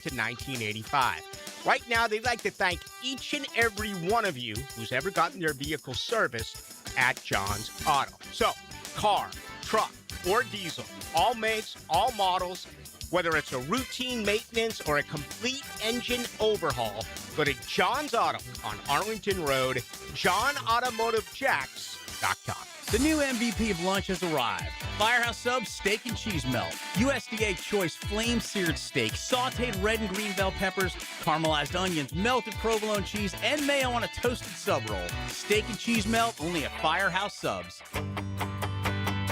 to 1985. Right now, they'd like to thank each and every one of you who's ever gotten their vehicle serviced at John's Auto. So, car, truck, or diesel, all makes, all models, whether it's a routine maintenance or a complete engine overhaul, go to John's Auto on Arlington Road, johnautomotivejacks.com. The new MVP of lunch has arrived. Firehouse Subs Steak and Cheese Melt. USDA Choice Flame-Seared Steak, sauteed red and green bell peppers, caramelized onions, melted provolone cheese, and mayo on a toasted sub roll. Steak and Cheese Melt, only at Firehouse Subs.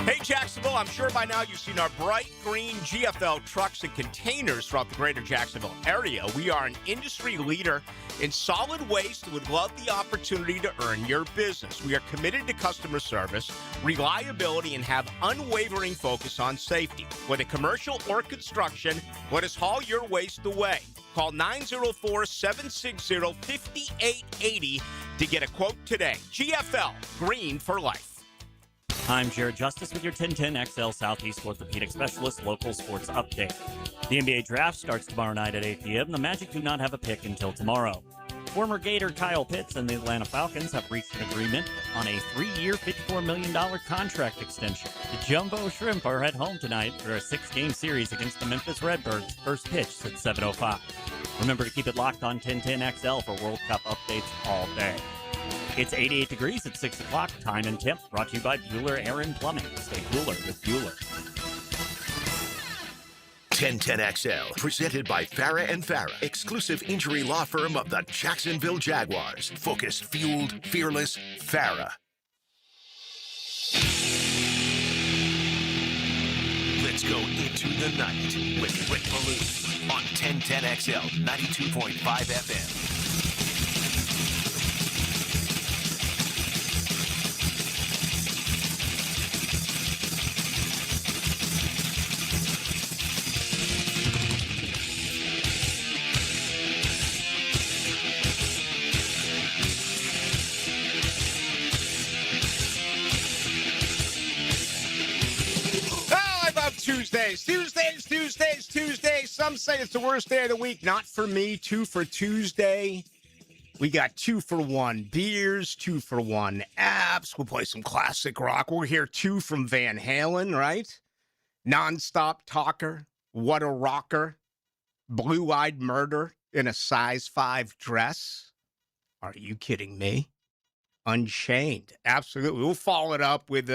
Hey, Jacksonville, I'm sure by now you've seen our bright green GFL trucks and containers throughout the greater Jacksonville area. We are an industry leader in solid waste and would love the opportunity to earn your business. We are committed to customer service, reliability, and have unwavering focus on safety. Whether commercial or construction, let us haul your waste away. Call 904-760-5880 to get a quote today. GFL, green for life. I'm Jared Justice with your 1010XL Southeast Orthopedic Specialist local sports update. The NBA draft starts tomorrow night at 8 p.m. The Magic do not have a pick until tomorrow. Former Gator Kyle Pitts and the Atlanta Falcons have reached an agreement on a 3-year, $54 million contract extension. The Jumbo Shrimp are at home tonight for a 6-game series against the Memphis Redbirds. First pitch at 7:05. Remember to keep it locked on 1010XL for World Cup updates all day. It's 88 degrees at 6 o'clock. Time and temp brought to you by Bueller Aaron Plumbing. Stay cooler with Bueller. 1010XL, presented by Farah and Farah, exclusive injury law firm of the Jacksonville Jaguars. Focused, fueled, fearless, Farah. Let's go into the night with Rick Ballou on 1010XL 92.5 FM. Tuesdays. Some say it's the worst day of the week. Not for me. 2 for Tuesday. We got 2 for 1 beers, 2 for 1 apps. We'll play some classic rock. We'll hear 2 from Van Halen, right? Nonstop talker. What a rocker. Blue-eyed murder in a size 5 dress. Are you kidding me? Unchained. Absolutely. We'll follow it up with,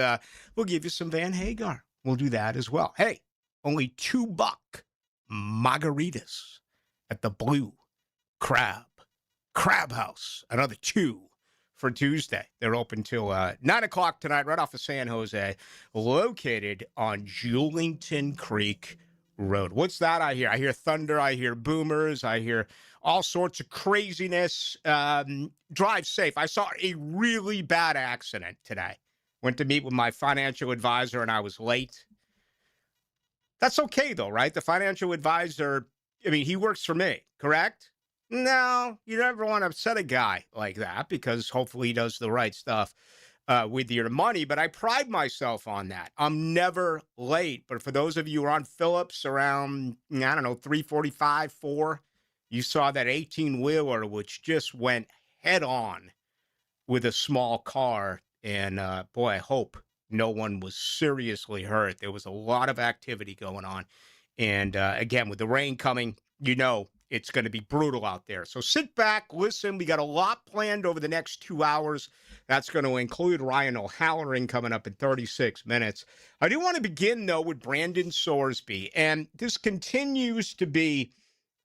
we'll give you some Van Hagar. We'll do that as well. Hey, only $2 margaritas at the Blue Crab House. Another 2 for Tuesday. They're open till 9 o'clock tonight, right off of San Jose, located on Julington Creek Road. What's that I hear? I hear thunder. I hear boomers. I hear all sorts of craziness. Drive safe. I saw a really bad accident today. Went to meet with my financial advisor, and I was late. That's okay, though, right? The financial advisor, I mean, he works for me, correct? No, you never want to upset a guy like that because hopefully he does the right stuff with your money. But I pride myself on that. I'm never late. But for those of you who are on Phillips around, 3:45, 4, you saw that 18-wheeler, which just went head on with a small car. And, boy, I hope no one was seriously hurt. There was a lot of activity going on. And, again, with the rain coming, it's going to be brutal out there. So sit back, listen. We got a lot planned over the next 2 hours. That's going to include Ryan O'Halloran coming up in 36 minutes. I do want to begin, though, with Brandon Sorsby. And this continues to be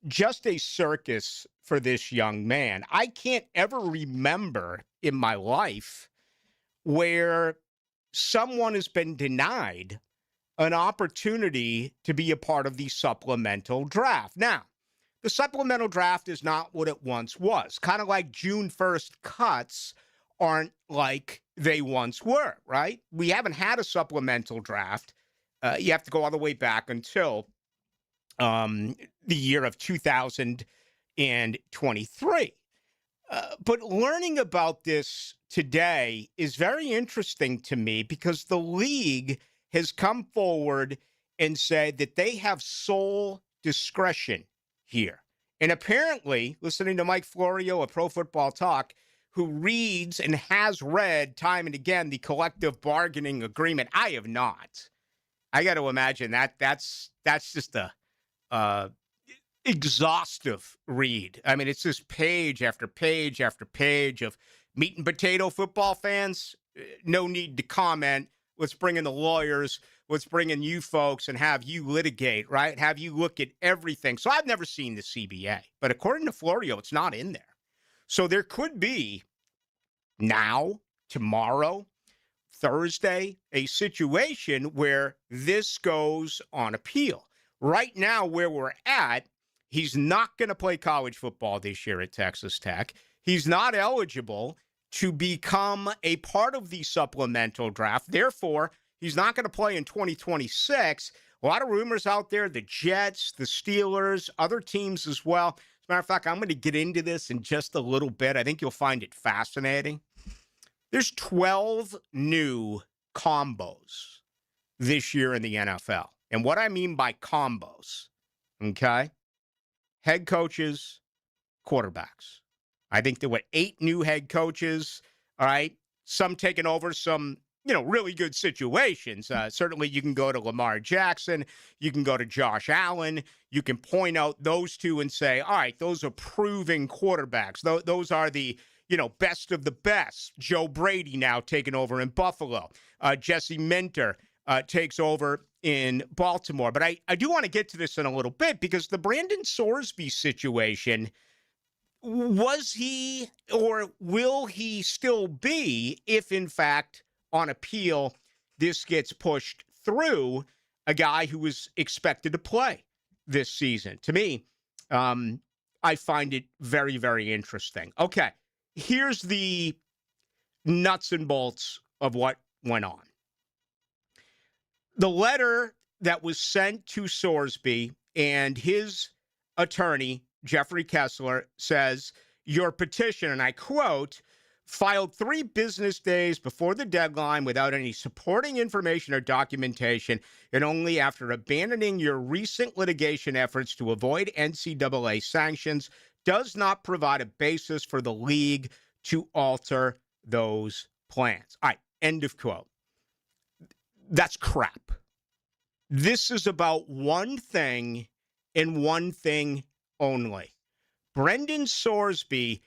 just a circus for this young man. I can't ever remember in my life where someone has been denied an opportunity to be a part of the supplemental draft. Now, the supplemental draft is not what it once was. Kind of like June 1st cuts aren't like they once were, right? We haven't had a supplemental draft. You have to go all the way back until the year of 2023. But learning about this today is very interesting to me because the league has come forward and said that they have sole discretion here. And apparently, listening to Mike Florio of Pro Football Talk, who reads and has read time and again the collective bargaining agreement, I have not. I got to imagine that's just a exhaustive read. I mean, it's just page after page after page of meat and potato football fans. No need to comment. Let's bring in the lawyers. Let's bring in you folks and have you litigate, right? Have you look at everything. So I've never seen the CBA, but according to Florio, it's not in there. So there could be now, tomorrow, Thursday, a situation where this goes on appeal. Right now, where we're at, he's not going to play college football this year at Texas Tech. He's not eligible to become a part of the supplemental draft. Therefore, he's not going to play in 2026. A lot of rumors out there, the Jets, the Steelers, other teams as well. As a matter of fact, I'm going to get into this in just a little bit. I think you'll find it fascinating. There's 12 new combos this year in the NFL. And what I mean by combos, okay, head coaches, quarterbacks. I think there were 8 new head coaches, all right, some taking over some, really good situations. Certainly you can go to Lamar Jackson, you can go to Josh Allen, you can point out those two and say, all right, those are proven quarterbacks. Those are the, best of the best. Joe Brady now taking over in Buffalo. Jesse Minter takes over in Baltimore. But I do want to get to this in a little bit because the Brandon Sorsby situation, was he or will he still be if, in fact, on appeal, this gets pushed through, a guy who was expected to play this season? To me, I find it very, very interesting. Okay, here's the nuts and bolts of what went on. The letter that was sent to Sorsby and his attorney, Jeffrey Kessler, says, your petition, and I quote, filed 3 business days before the deadline without any supporting information or documentation, and only after abandoning your recent litigation efforts to avoid NCAA sanctions, does not provide a basis for the league to alter those plans. All right, end of quote. That's crap. This is about one thing and one thing only. Brendan Sorsby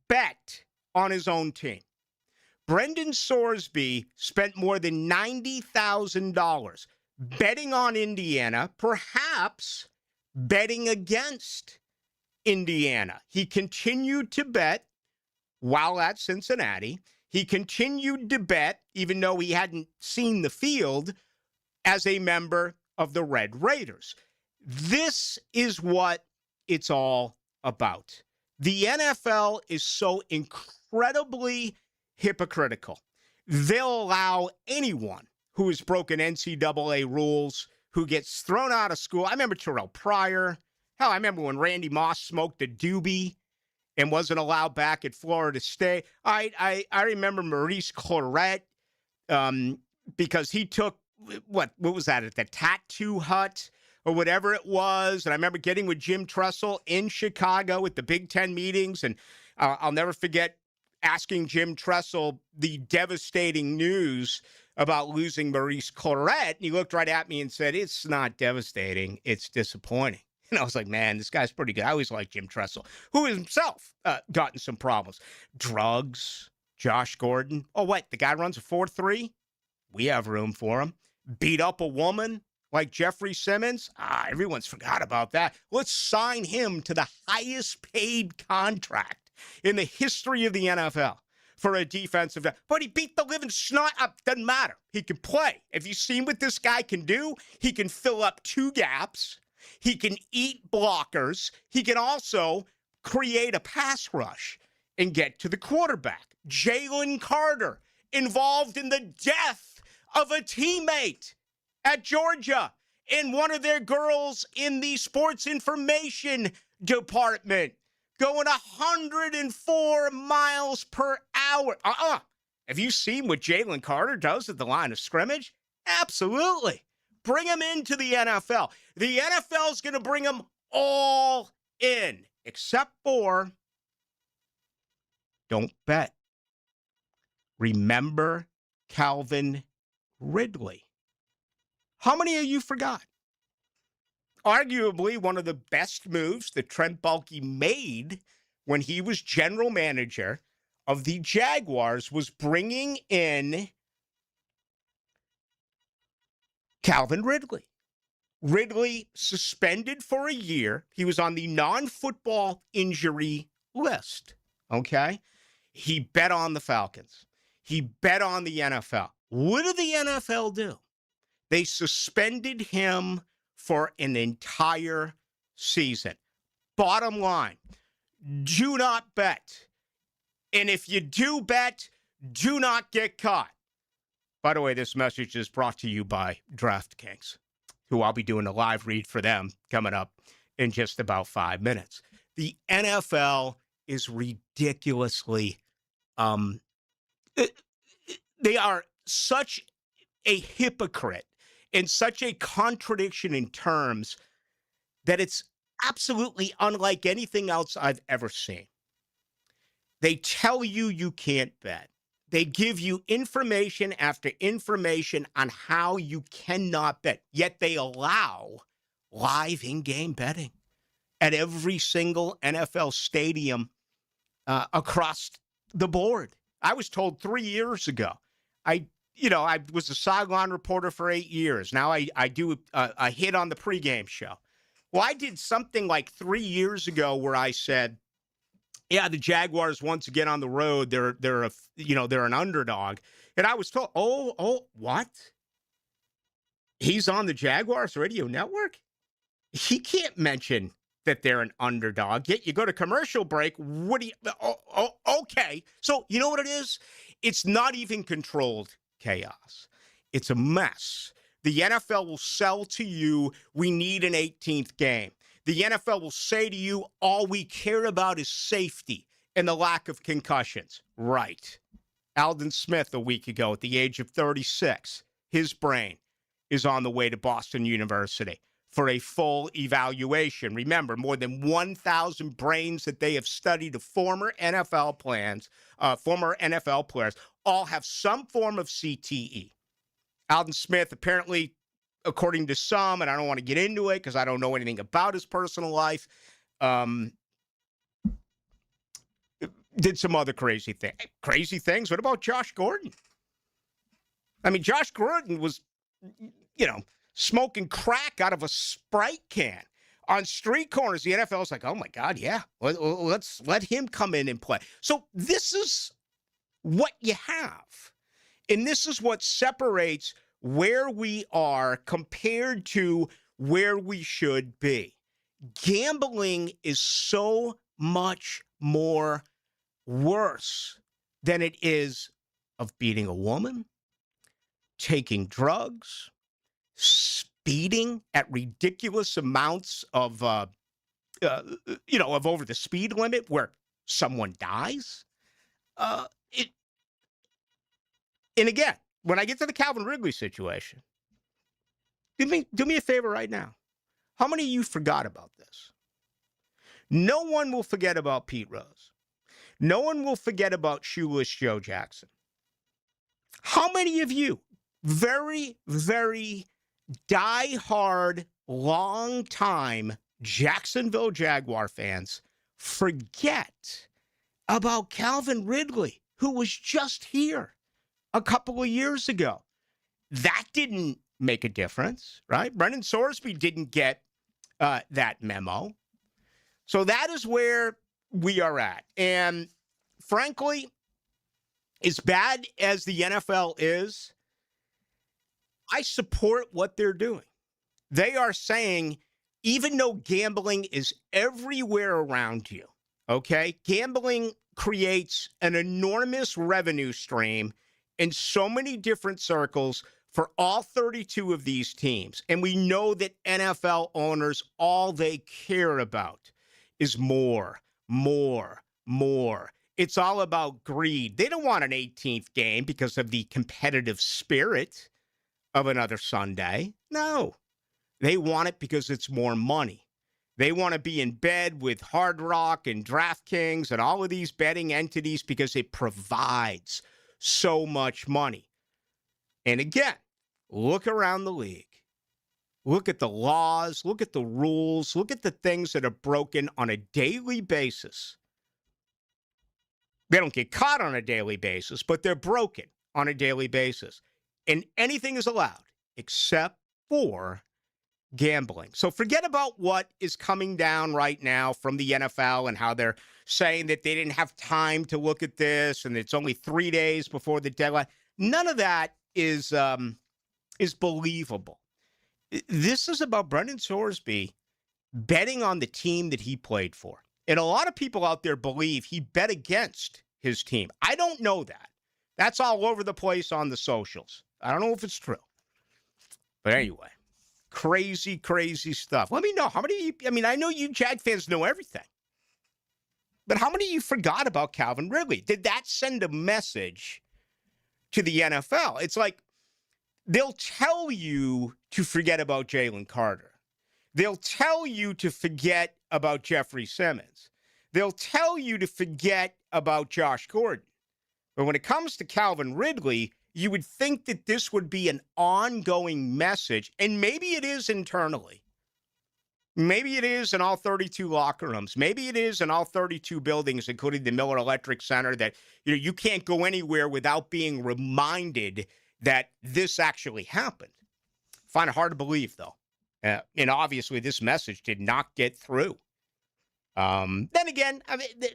bet on his own team. Brendan Sorsby spent more than $90,000 betting on Indiana, perhaps betting against Indiana. He continued to bet while at Cincinnati. He continued to bet, even though he hadn't seen the field, as a member of the Red Raiders. This is what it's all about. The NFL is so incredibly hypocritical. They'll allow anyone who has broken NCAA rules, who gets thrown out of school. I remember Terrell Pryor. Hell, I remember when Randy Moss smoked a doobie and wasn't allowed back at Florida State. I remember Maurice Clarett because he took, what was that, at the Tattoo Hut or whatever it was. And I remember getting with Jim Tressel in Chicago at the Big Ten meetings. And I'll never forget asking Jim Tressel the devastating news about losing Maurice Clarett. And he looked right at me and said, it's not devastating, it's disappointing. And I was like, man, this guy's pretty good. I always liked Jim Tressel, who himself gotten some problems. Drugs, Josh Gordon. Oh, what? The guy runs a 4.3? We have room for him. Beat up a woman like Jeffrey Simmons? Everyone's forgot about that. Let's sign him to the highest paid contract in the history of the NFL for a defensive guy. But he beat the living snot up. Doesn't matter. He can play. Have you seen what this guy can do? He can fill up 2 gaps. He can eat blockers. He can also create a pass rush and get to the quarterback. Jalen Carter, involved in the death of a teammate at Georgia and one of their girls in the sports information department, going 104 miles per hour. Have you seen what Jalen Carter does at the line of scrimmage? Absolutely. Bring him into the NFL. The NFL is going to bring him all in, except for don't bet. Remember Calvin Ridley. How many of you forgot? Arguably one of the best moves that Trent Baalke made when he was general manager of the Jaguars was bringing in Calvin Ridley. Ridley suspended for a year. He was on the non-football injury list, okay? He bet on the Falcons. He bet on the NFL. What did the NFL do? They suspended him for an entire season. Bottom line, do not bet. And if you do bet, do not get caught. By the way, this message is brought to you by DraftKings, who I'll be doing a live read for them coming up in just about 5 minutes. The NFL is ridiculously, they are such a hypocrite and such a contradiction in terms that it's absolutely unlike anything else I've ever seen. They tell you you can't bet. They give you information after information on how you cannot bet, yet they allow live in-game betting at every single NFL stadium across the board. I was told 3 years ago. I was a sideline reporter for 8 years. Now I do a hit on the pregame show. Well, I did something like 3 years ago where I said, yeah, the Jaguars once again on the road, they're an underdog. And I was told, what? He's on the Jaguars radio network? He can't mention that they're an underdog. Yet you go to commercial break. What do you okay. So you know what it is? It's not even controlled chaos. It's a mess. The NFL will sell to you, we need an 18th game. The NFL will say to you, all we care about is safety and the lack of concussions. Right. Aldon Smith a week ago at the age of 36, his brain is on the way to Boston University for a full evaluation. Remember, more than 1,000 brains that they have studied of former NFL players all have some form of CTE. Aldon Smith apparently, according to some, and I don't want to get into it because I don't know anything about his personal life, did some other crazy things. What about Josh Gordon? I mean, Josh Gordon was, smoking crack out of a Sprite can on street corners. The NFL is like, oh, my God, yeah, let's let him come in and play. So this is what you have. And this is what separates where we are compared to where we should be. Gambling is so much more worse than it is of beating a woman, taking drugs, speeding at ridiculous amounts of over the speed limit where someone dies. And again, when I get to the Calvin Ridley situation, do me a favor right now. How many of you forgot about this? No one will forget about Pete Rose. No one will forget about Shoeless Joe Jackson. How many of you, very, very diehard, long-time Jacksonville Jaguar fans, forget about Calvin Ridley, who was just here a couple of years ago? That didn't make a difference, right? Brendan Sorsby didn't get that memo. So that is where we are at. And frankly, as bad as the NFL is, I support what they're doing. They are saying, even though gambling is everywhere around you, okay, gambling creates an enormous revenue stream in so many different circles for all 32 of these teams. And we know that NFL owners, all they care about is more. It's all about greed. They don't want an 18th game because of the competitive spirit of another Sunday. No, they want it because it's more money. They want to be in bed with Hard Rock and DraftKings and all of these betting entities because it provides so much money. And again, look around the league. Look at the laws. Look at the rules. Look at the things that are broken on a daily basis. They don't get caught on a daily basis, but they're broken on a daily basis. And anything is allowed except for gambling. So forget about what is coming down right now from the NFL and how they're saying that they didn't have time to look at this and it's only 3 days before the deadline. None of that is believable. This is about Brendan Sorsby betting on the team that he played for. And a lot of people out there believe he bet against his team. I don't know that. That's all over the place on the socials. I don't know if it's true. But anyway, crazy, crazy stuff. Let me know how many, I know you Jag fans know everything. But how many of you forgot about Calvin Ridley? Did that send a message to the NFL? It's like they'll tell you to forget about Jalen Carter. They'll tell you to forget about Jeffrey Simmons. They'll tell you to forget about Josh Gordon. But when it comes to Calvin Ridley, you would think that this would be an ongoing message, and maybe it is internally. Maybe it is in all 32 locker rooms. Maybe it is in all 32 buildings, including the Miller Electric Center, that you can't go anywhere without being reminded that this actually happened. Find it hard to believe, though. And obviously, this message did not get through. Then again,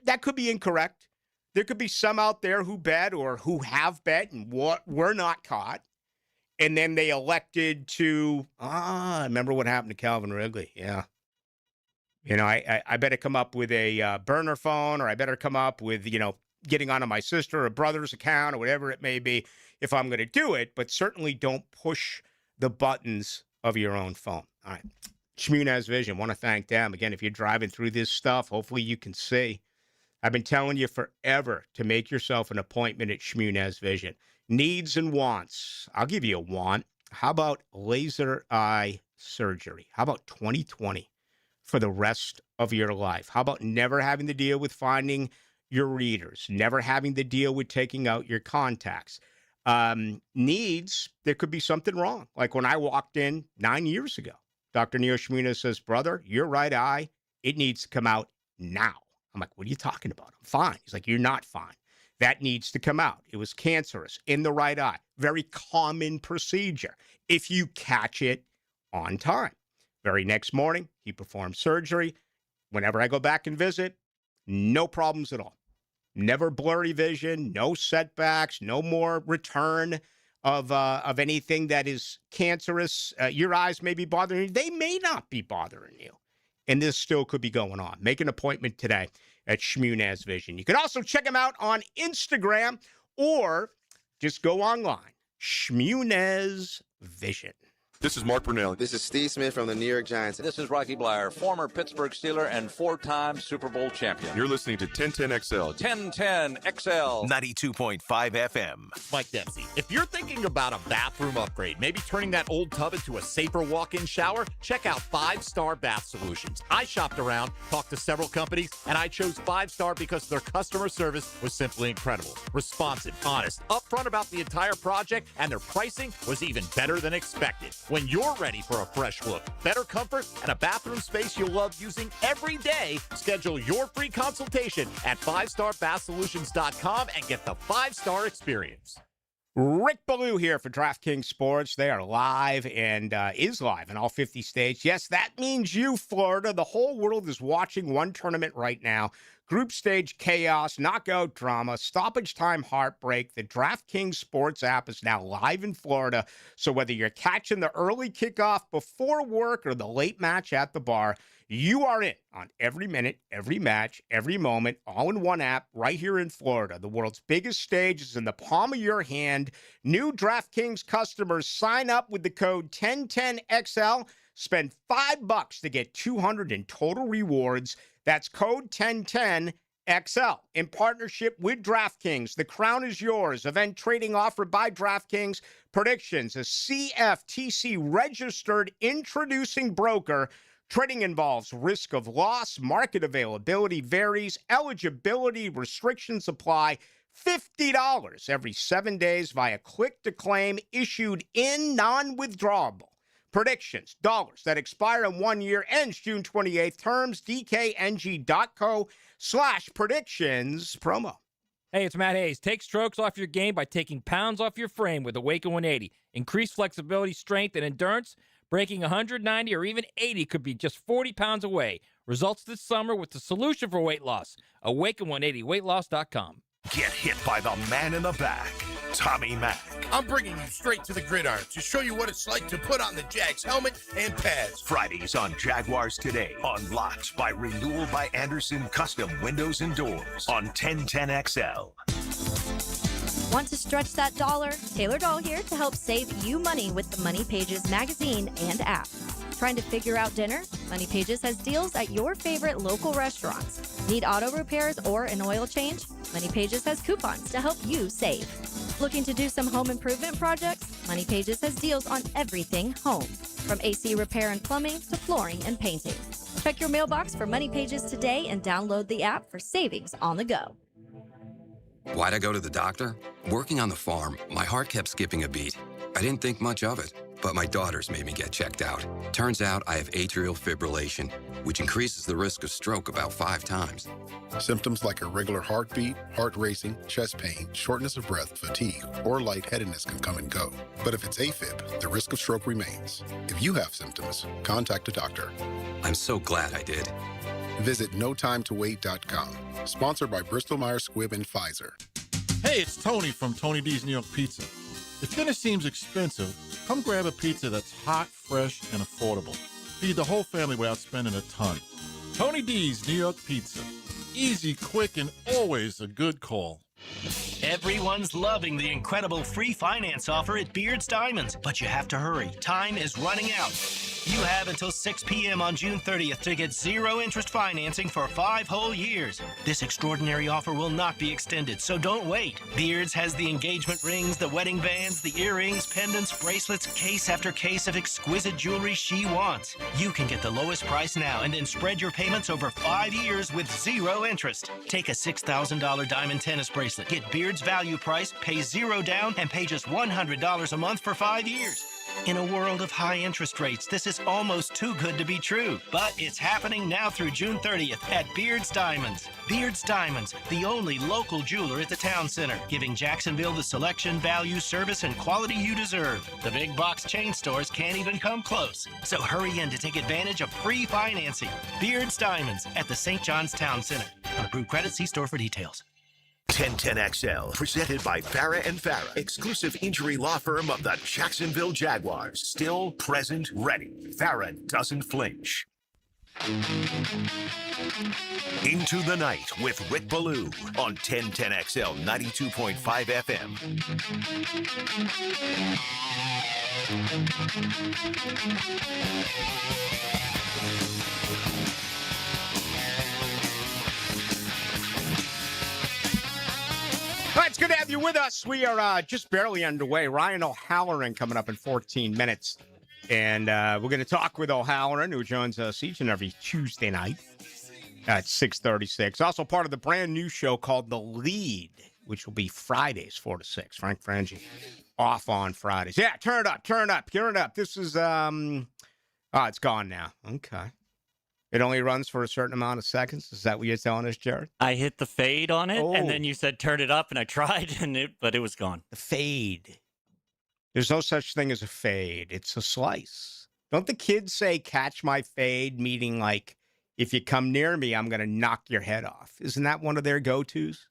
that could be incorrect. There could be some out there who bet or who have bet and were not caught. And then they elected to, I remember what happened to Calvin Ridley. Yeah. I better come up with a burner phone, or I better come up with, getting onto my sister or brother's account or whatever it may be if I'm going to do it. But certainly don't push the buttons of your own phone. All right. Shmunez Vision, want to thank them. Again, if you're driving through this stuff, hopefully you can see. I've been telling you forever to make yourself an appointment at Shmunez Vision. Needs and wants. I'll give you a want. How about laser eye surgery? How about 20/20 for the rest of your life? How about never having to deal with finding your readers, never having to deal with taking out your contacts? Needs, there could be something wrong. Like when I walked in 9 years ago, Dr. Neil Shmunez says, brother, your right eye, it needs to come out now. I'm like, what are you talking about? I'm fine. He's like, you're not fine. That needs to come out. It was cancerous in the right eye. Very common procedure if you catch it on time. Very next morning, he performed surgery. Whenever I go back and visit, no problems at all. Never blurry vision, no setbacks, no more return of anything that is cancerous. Your eyes may be bothering you. They may not be bothering you. And this still could be going on. Make an appointment today at Shmunez Vision. You can also check them out on Instagram or just go online. Shmunez Vision. This is Mark Brunell. This is Steve Smith from the New York Giants. This is Rocky Blyer, former Pittsburgh Steeler and 4-time Super Bowl champion. You're listening to 1010XL. 1010XL. 92.5 FM. Mike Dempsey, if you're thinking about a bathroom upgrade, maybe turning that old tub into a safer walk-in shower, check out 5-Star Bath Solutions. I shopped around, talked to several companies, and I chose 5-Star because their customer service was simply incredible. Responsive, honest, upfront about the entire project, and their pricing was even better than expected. When you're ready for a fresh look, better comfort, and a bathroom space you'll love using every day, schedule your free consultation at 5starbathsolutions.com and get the 5-star experience. Rick Ballou here for DraftKings Sports. They are live and is live in all 50 states. Yes, that means you, Florida. The whole world is watching one tournament right now. Group stage chaos, knockout drama, stoppage time heartbreak. The DraftKings Sports app is now live in Florida. So whether you're catching the early kickoff before work or the late match at the bar, you are in on every minute, every match, every moment, all in one app right here in Florida. The world's biggest stage is in the palm of your hand. New DraftKings customers sign up with the code 1010XL. Spend $5 to get $200 in total rewards. That's code 1010XL. In partnership with DraftKings, the crown is yours. Event trading offered by DraftKings. Predictions, a CFTC registered introducing broker. Trading involves risk of loss, market availability varies, eligibility restrictions apply. $50 every 7 days via click to claim, issued in non-withdrawable. Predictions, dollars that expire in 1 year, ends June 28th. Terms, dkng.co/predictions promo. Hey, it's Matt Hayes. Take strokes off your game by taking pounds off your frame with Awaken 180. Increase flexibility, strength, and endurance. Breaking 190 or even 80 could be just 40 pounds away. Results this summer with the solution for weight loss. Awaken180weightloss.com. Get hit by the man in the back, Tommy Mack. I'm bringing you straight to the gridiron to show you what it's like to put on the Jags helmet and pads. Fridays on Jaguars Today. Unlocked by Renewal by Anderson Custom Windows and Doors on 1010XL. Want to stretch that dollar? Taylor Doll here to help save you money with the Money Pages magazine and app. Trying to figure out dinner? Money Pages has deals at your favorite local restaurants. Need auto repairs or an oil change? Money Pages has coupons to help you save. Looking to do some home improvement projects? Money Pages has deals on everything home, from AC repair and plumbing to flooring and painting. Check your mailbox for Money Pages today and download the app for savings on the go. Why'd I go to the doctor? Working on the farm, my heart kept skipping a beat. I didn't think much of it, but my daughters made me get checked out. Turns out I have atrial fibrillation, which increases the risk of stroke about 5 times. Symptoms like irregular heartbeat, heart racing, chest pain, shortness of breath, fatigue, or lightheadedness can come and go. But if it's AFib, the risk of stroke remains. If you have symptoms, contact a doctor. I'm so glad I did. Visit notimetowait.com. Sponsored by Bristol-Myers Squibb and Pfizer. Hey, it's Tony from Tony D's New York Pizza. If dinner seems expensive, come grab a pizza that's hot, fresh, and affordable. Feed the whole family without spending a ton. Tony D's New York Pizza. Easy, quick, and always a good call. Everyone's loving the incredible free finance offer at Beard's Diamonds, but you have to hurry. Time is running out. You have until 6 p.m. on June 30th to get 0 interest financing for 5 whole years. This extraordinary offer will not be extended, so don't wait. Beards has the engagement rings, the wedding bands, the earrings, pendants, bracelets, case after case of exquisite jewelry she wants. You can get the lowest price now and then spread your payments over 5 years with 0 interest. Take a $6,000 diamond tennis bracelet. Get Beard's value price, pay 0 down, and pay just $100 a month for 5 years. In a world of high interest rates, this is almost too good to be true. But it's happening now through June 30th at Beard's Diamonds. Beard's Diamonds, the only local jeweler at the town center, giving Jacksonville the selection, value, service, and quality you deserve. The big box chain stores can't even come close. So hurry in to take advantage of free financing. Beard's Diamonds at the St. John's Town Center. On approved credit, see store for details. 1010XL, presented by Farah and Farah, exclusive injury law firm of the Jacksonville Jaguars. Still, present, ready. Farah doesn't flinch. Into the Night with Rick Ballou on 1010XL 92.5 FM. All right, it's good to have you with us. We are just barely underway. Ryan O'Halloran coming up in 14 minutes. And we're going to talk with O'Halloran, who joins us each and every Tuesday night at 6:36. Also part of the brand new show called The Lead, which will be Fridays, 4 to 6. Frank Frangie off on Fridays. Yeah, turn it up. This is, it's gone now. Okay. It only runs for a certain amount of seconds. Is that what you're telling us, Jared? I hit the fade on it, and then you said turn it up, and I tried, but it was gone. The fade. There's no such thing as a fade. It's a slice. Don't the kids say catch my fade, meaning like if you come near me, I'm going to knock your head off? Isn't that one of their go-tos?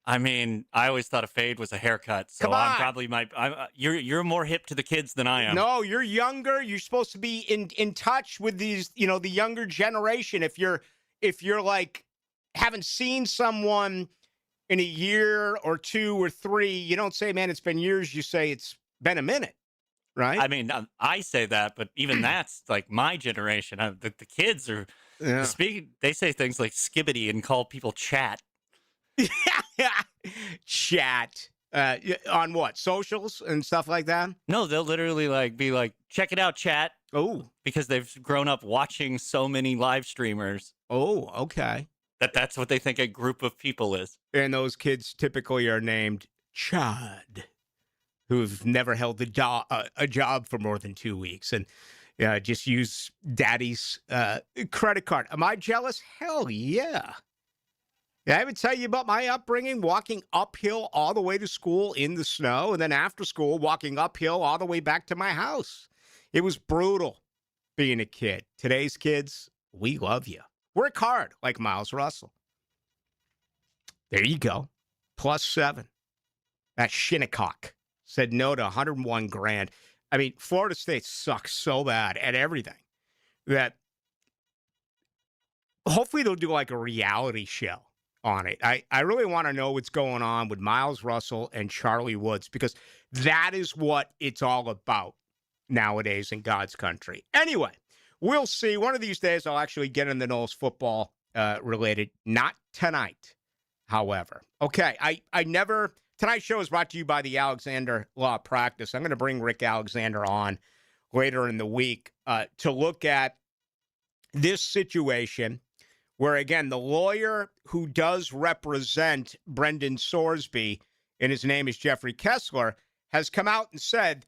I mean, I always thought a fade was a haircut, so I'm probably you're more hip to the kids than I am. No, you're younger. You're supposed to be in touch with these, the younger generation. If you're like haven't seen someone in a year or 2 or 3, you don't say, man, it's been years. You say it's been a minute, right? I mean, I say that, but even that's like my generation. The kids are they say things like skibbity and call people chat. Chat. On what? Socials and stuff like that? No, they'll literally be like, check it out, chat. Oh. Because they've grown up watching so many live streamers. Oh, okay. That's what they think a group of people is. And those kids typically are named Chad, who've never held a job for more than 2 weeks and just use daddy's credit card. Am I jealous? Hell yeah. I would tell you about my upbringing, walking uphill all the way to school in the snow, and then after school, walking uphill all the way back to my house. It was brutal being a kid. Today's kids, we love you. Work hard, like Miles Russell. There you go. +7. That Shinnecock said no to 101 grand. I mean, Florida State sucks so bad at everything that hopefully they'll do like a reality show on it. I really want to know what's going on with Miles Russell and Charlie Woods, because that is what it's all about nowadays in God's country. Anyway, we'll see. One of these days I'll actually get into Knowles football related. Not tonight, however. Okay, I never... Tonight's show is brought to you by the Alexander Law Practice. I'm going to bring Rick Alexander on later in the week to look at this situation where, again, the lawyer who does represent Brendan Sorsby, and his name is Jeffrey Kessler, has come out and said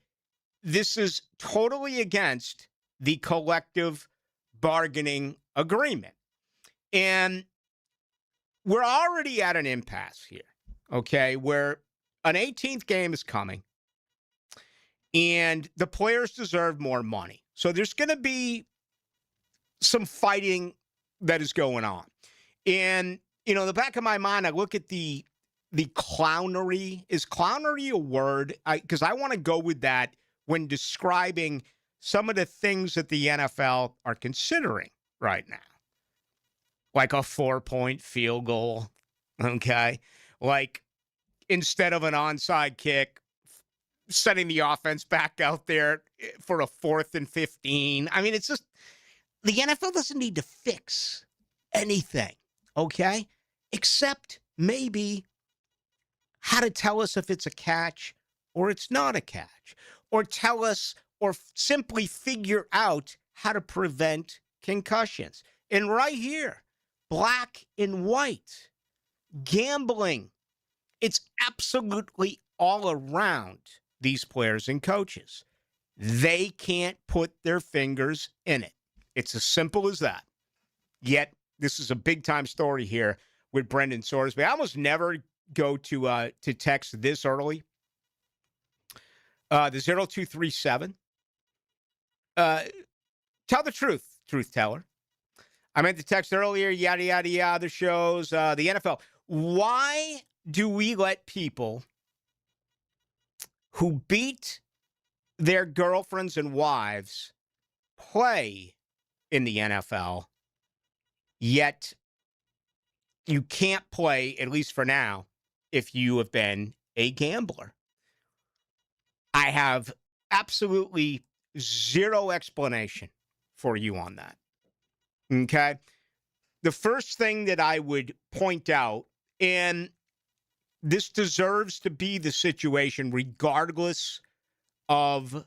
this is totally against the collective bargaining agreement. And we're already at an impasse here. Okay, where an 18th game is coming and the players deserve more money. So there's going to be some fighting that is going on. And, in the back of my mind, I look at the clownery. Is clownery a word? Because I want to go with that when describing some of the things that the NFL are considering right now. Like a 4-point field goal, okay? Like, instead of an onside kick, setting the offense back out there for a 4th and 15. I mean, it's just, the NFL doesn't need to fix anything, okay? Except maybe how to tell us if it's a catch or it's not a catch. Or tell us, or simply figure out how to prevent concussions. And right here, black and white. Gambling. It's absolutely all around these players and coaches. They can't put their fingers in it. It's as simple as that. Yet, this is a big-time story here with Brendan Sorsby. I almost never go to text this early. The 0237. Tell the truth, truth teller. I meant to text earlier, yada, yada, yada, the shows, the NFL. Why do we let people who beat their girlfriends and wives play in the NFL, yet you can't play, at least for now, if you have been a gambler? I have absolutely zero explanation for you on that. Okay? The first thing that I would point out, and this deserves to be the situation regardless of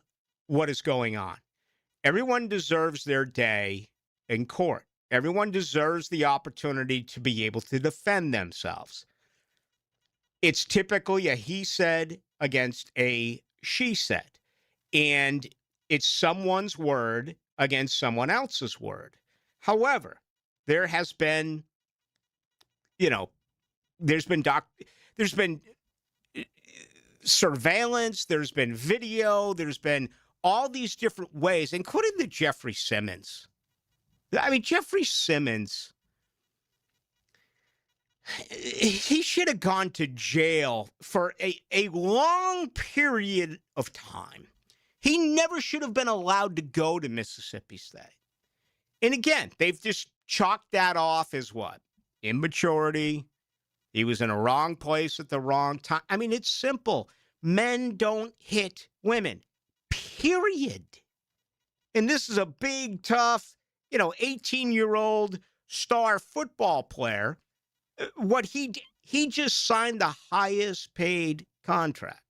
what is going on. Everyone deserves their day in court. Everyone deserves the opportunity to be able to defend themselves. It's typically a he said against a she said. And it's someone's word against someone else's word. However, there has been, there's been surveillance, there's been video, there's been all these different ways, including the Jeffrey Simmons. I mean, Jeffrey Simmons, he should have gone to jail for a long period of time. He never should have been allowed to go to Mississippi State. And again, they've just chalked that off as what? Immaturity. He was in a wrong place at the wrong time. I mean, it's simple. Men don't hit women, period. And this is a big, tough, 18-year-old star football player. What he just signed the highest paid contract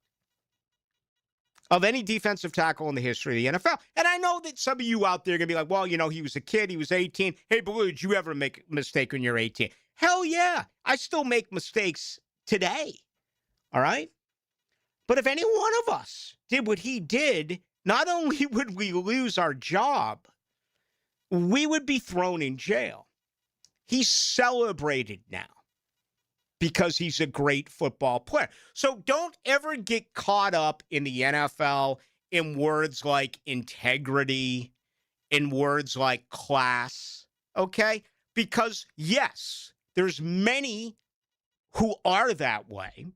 of any defensive tackle in the history of the NFL. And I know that some of you out there are going to be like, well, he was a kid. He was 18. Hey, Ballou, did you ever make a mistake when you're 18? Hell yeah. I still make mistakes today. All right? But if any one of us did what he did, not only would we lose our job, we would be thrown in jail. He's celebrated now because he's a great football player. So don't ever get caught up in the NFL in words like integrity, in words like class, okay? Because, yes, there's many who are that way,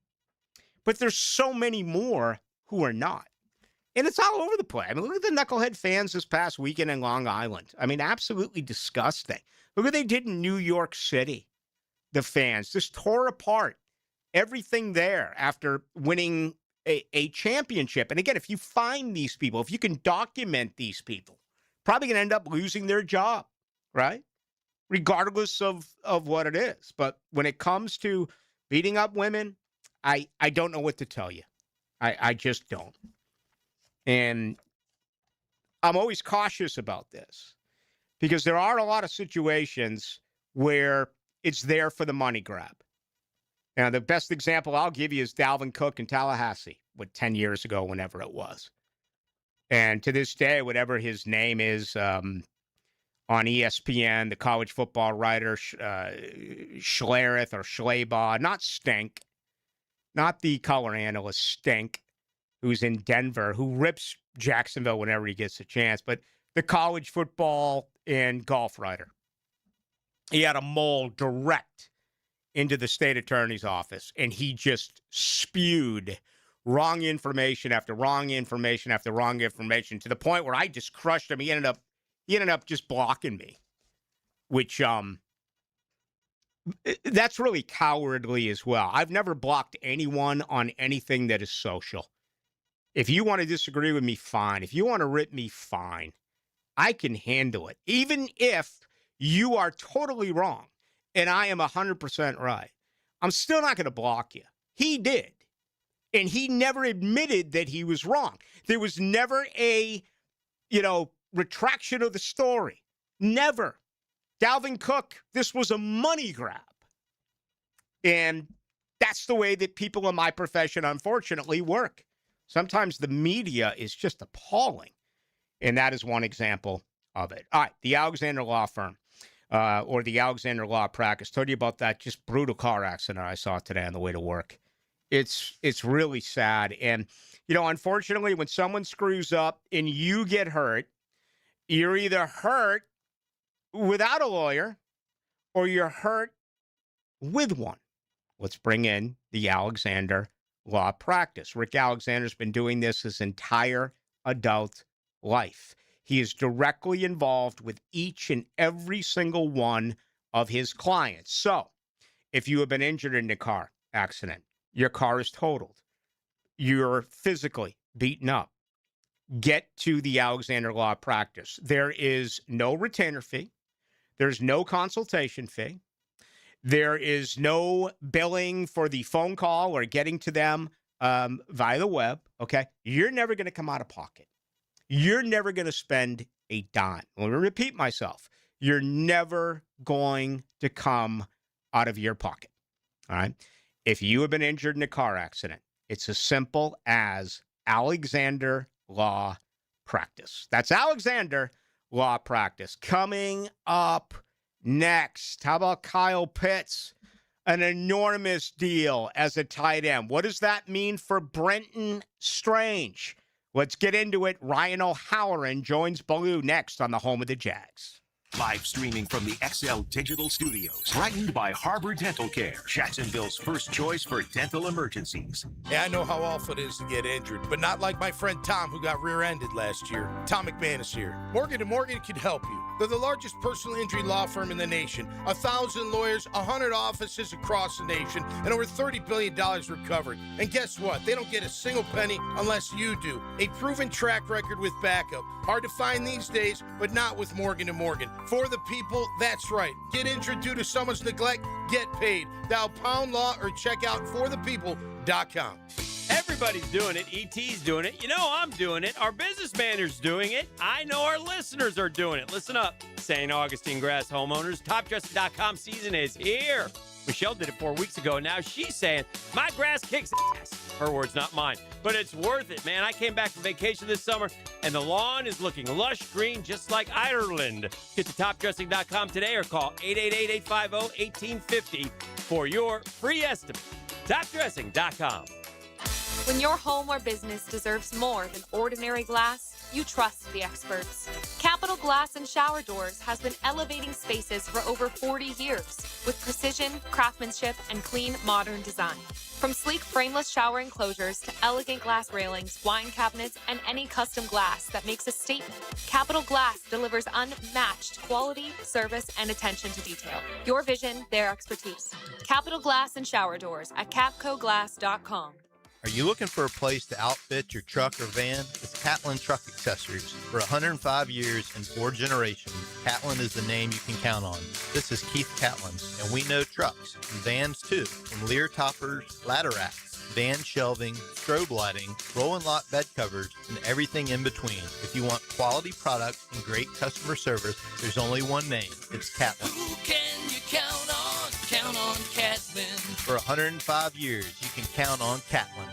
but there's so many more who are not. And it's all over the place. I mean, look at the knucklehead fans this past weekend in Long Island. I mean, absolutely disgusting. Look what they did in New York City. The fans just tore apart everything there after winning a championship. And again, if you find these people, if you can document these people, probably going to end up losing their job, right? Regardless of what it is. But when it comes to beating up women, I don't know what to tell you. I just don't. And I'm always cautious about this because there are a lot of situations where it's there for the money grab. Now, the best example I'll give you is Dalvin Cook in Tallahassee, 10 years ago, whenever it was. And to this day, whatever his name is on ESPN, the college football writer, Schlereth or Schleybaugh, not Stink, not the color analyst Stink, who's in Denver, who rips Jacksonville whenever he gets a chance, but the college football and golf writer. He had a mole direct into the state attorney's office, and he just spewed wrong information after wrong information after wrong information to the point where I just crushed him. He ended up just blocking me, which that's really cowardly as well. I've never blocked anyone on anything that is social. If you want to disagree with me, fine. If you want to rip me, fine. I can handle it. Even if you are totally wrong and I am 100% right, I'm still not going to block you. He did. And he never admitted that he was wrong. There was never a, retraction of the story. Never. Dalvin Cook, this was a money grab. And that's the way that people in my profession, unfortunately, work. Sometimes the media is just appalling. And that is one example of it. All right, the Alexander Law Firm, or the Alexander Law Practice. Told you about that just brutal car accident I saw today on the way to work. It's really sad. And, unfortunately, when someone screws up and you get hurt, you're either hurt without a lawyer or you're hurt with one. Let's bring in the Alexander Law Practice. Rick Alexander's been doing this his entire adult life. He is directly involved with each and every single one of his clients. So, if you have been injured in a car accident, your car is totaled, you're physically beaten up, get to the Alexander Law Practice. There is no retainer fee. There's no consultation fee. There is no billing for the phone call or getting to them via the web, okay? You're never going to come out of pocket. You're never going to spend a dime. Let me repeat myself. You're never going to come out of your pocket, all right? If you have been injured in a car accident, it's as simple as Alexander Law Practice. That's Alexander Law Practice. Coming up next, how about Kyle Pitts? An enormous deal as a tight end. What does that mean for Brenton Strange? Let's get into it. Ryan O'Halloran joins Ballou next on the home of the Jags. Live streaming from the XL Digital Studios. Brightened by Harbor Dental Care, Jacksonville's first choice for dental emergencies. Yeah, I know how awful it is to get injured, but not like my friend Tom who got rear-ended last year. Tom McManus here. Morgan & Morgan can help you. They're the largest personal injury law firm in the nation. 1,000 lawyers, 100 offices across the nation, and over $30 billion recovered. And guess what? They don't get a single penny unless you do. A proven track record with backup. Hard to find these days, but not with Morgan & Morgan. For the people, that's right. Get injured due to someone's neglect, get paid. Dial pound law or check out forthepeople.com. Everybody's doing it. ET's doing it. You know I'm doing it. Our business manager's doing it. I know our listeners are doing it. Listen up, St. Augustine Grass homeowners. TopDressing.com season is here. Michelle did it 4 weeks ago. Now she's saying, my grass kicks ass. Her words, not mine. But it's worth it, man. I came back from vacation this summer, and the lawn is looking lush green just like Ireland. Get to TopDressing.com today or call 888-850-1850 for your free estimate. TopDressing.com. When your home or business deserves more than ordinary glass, you trust the experts. Capital Glass and Shower Doors has been elevating spaces for over 40 years with precision, craftsmanship, and clean, modern design. From sleek frameless shower enclosures to elegant glass railings, wine cabinets, and any custom glass that makes a statement, Capital Glass delivers unmatched quality, service, and attention to detail. Your vision, their expertise. Capital Glass and Shower Doors at capcoglass.com. Are you looking for a place to outfit your truck or van? It's Catlin Truck Accessories. For 105 years and 4 generations, Catlin is the name you can count on. This is Keith Catlin, and we know trucks and vans too, from Lear toppers, ladder racks, van shelving, strobe lighting, roll and lock bed covers, and everything in between. If you want quality products and great customer service, there's only one name. It's Catlin. Who can you count on? Count on Catlin. For 105 years, you can count on Catlin.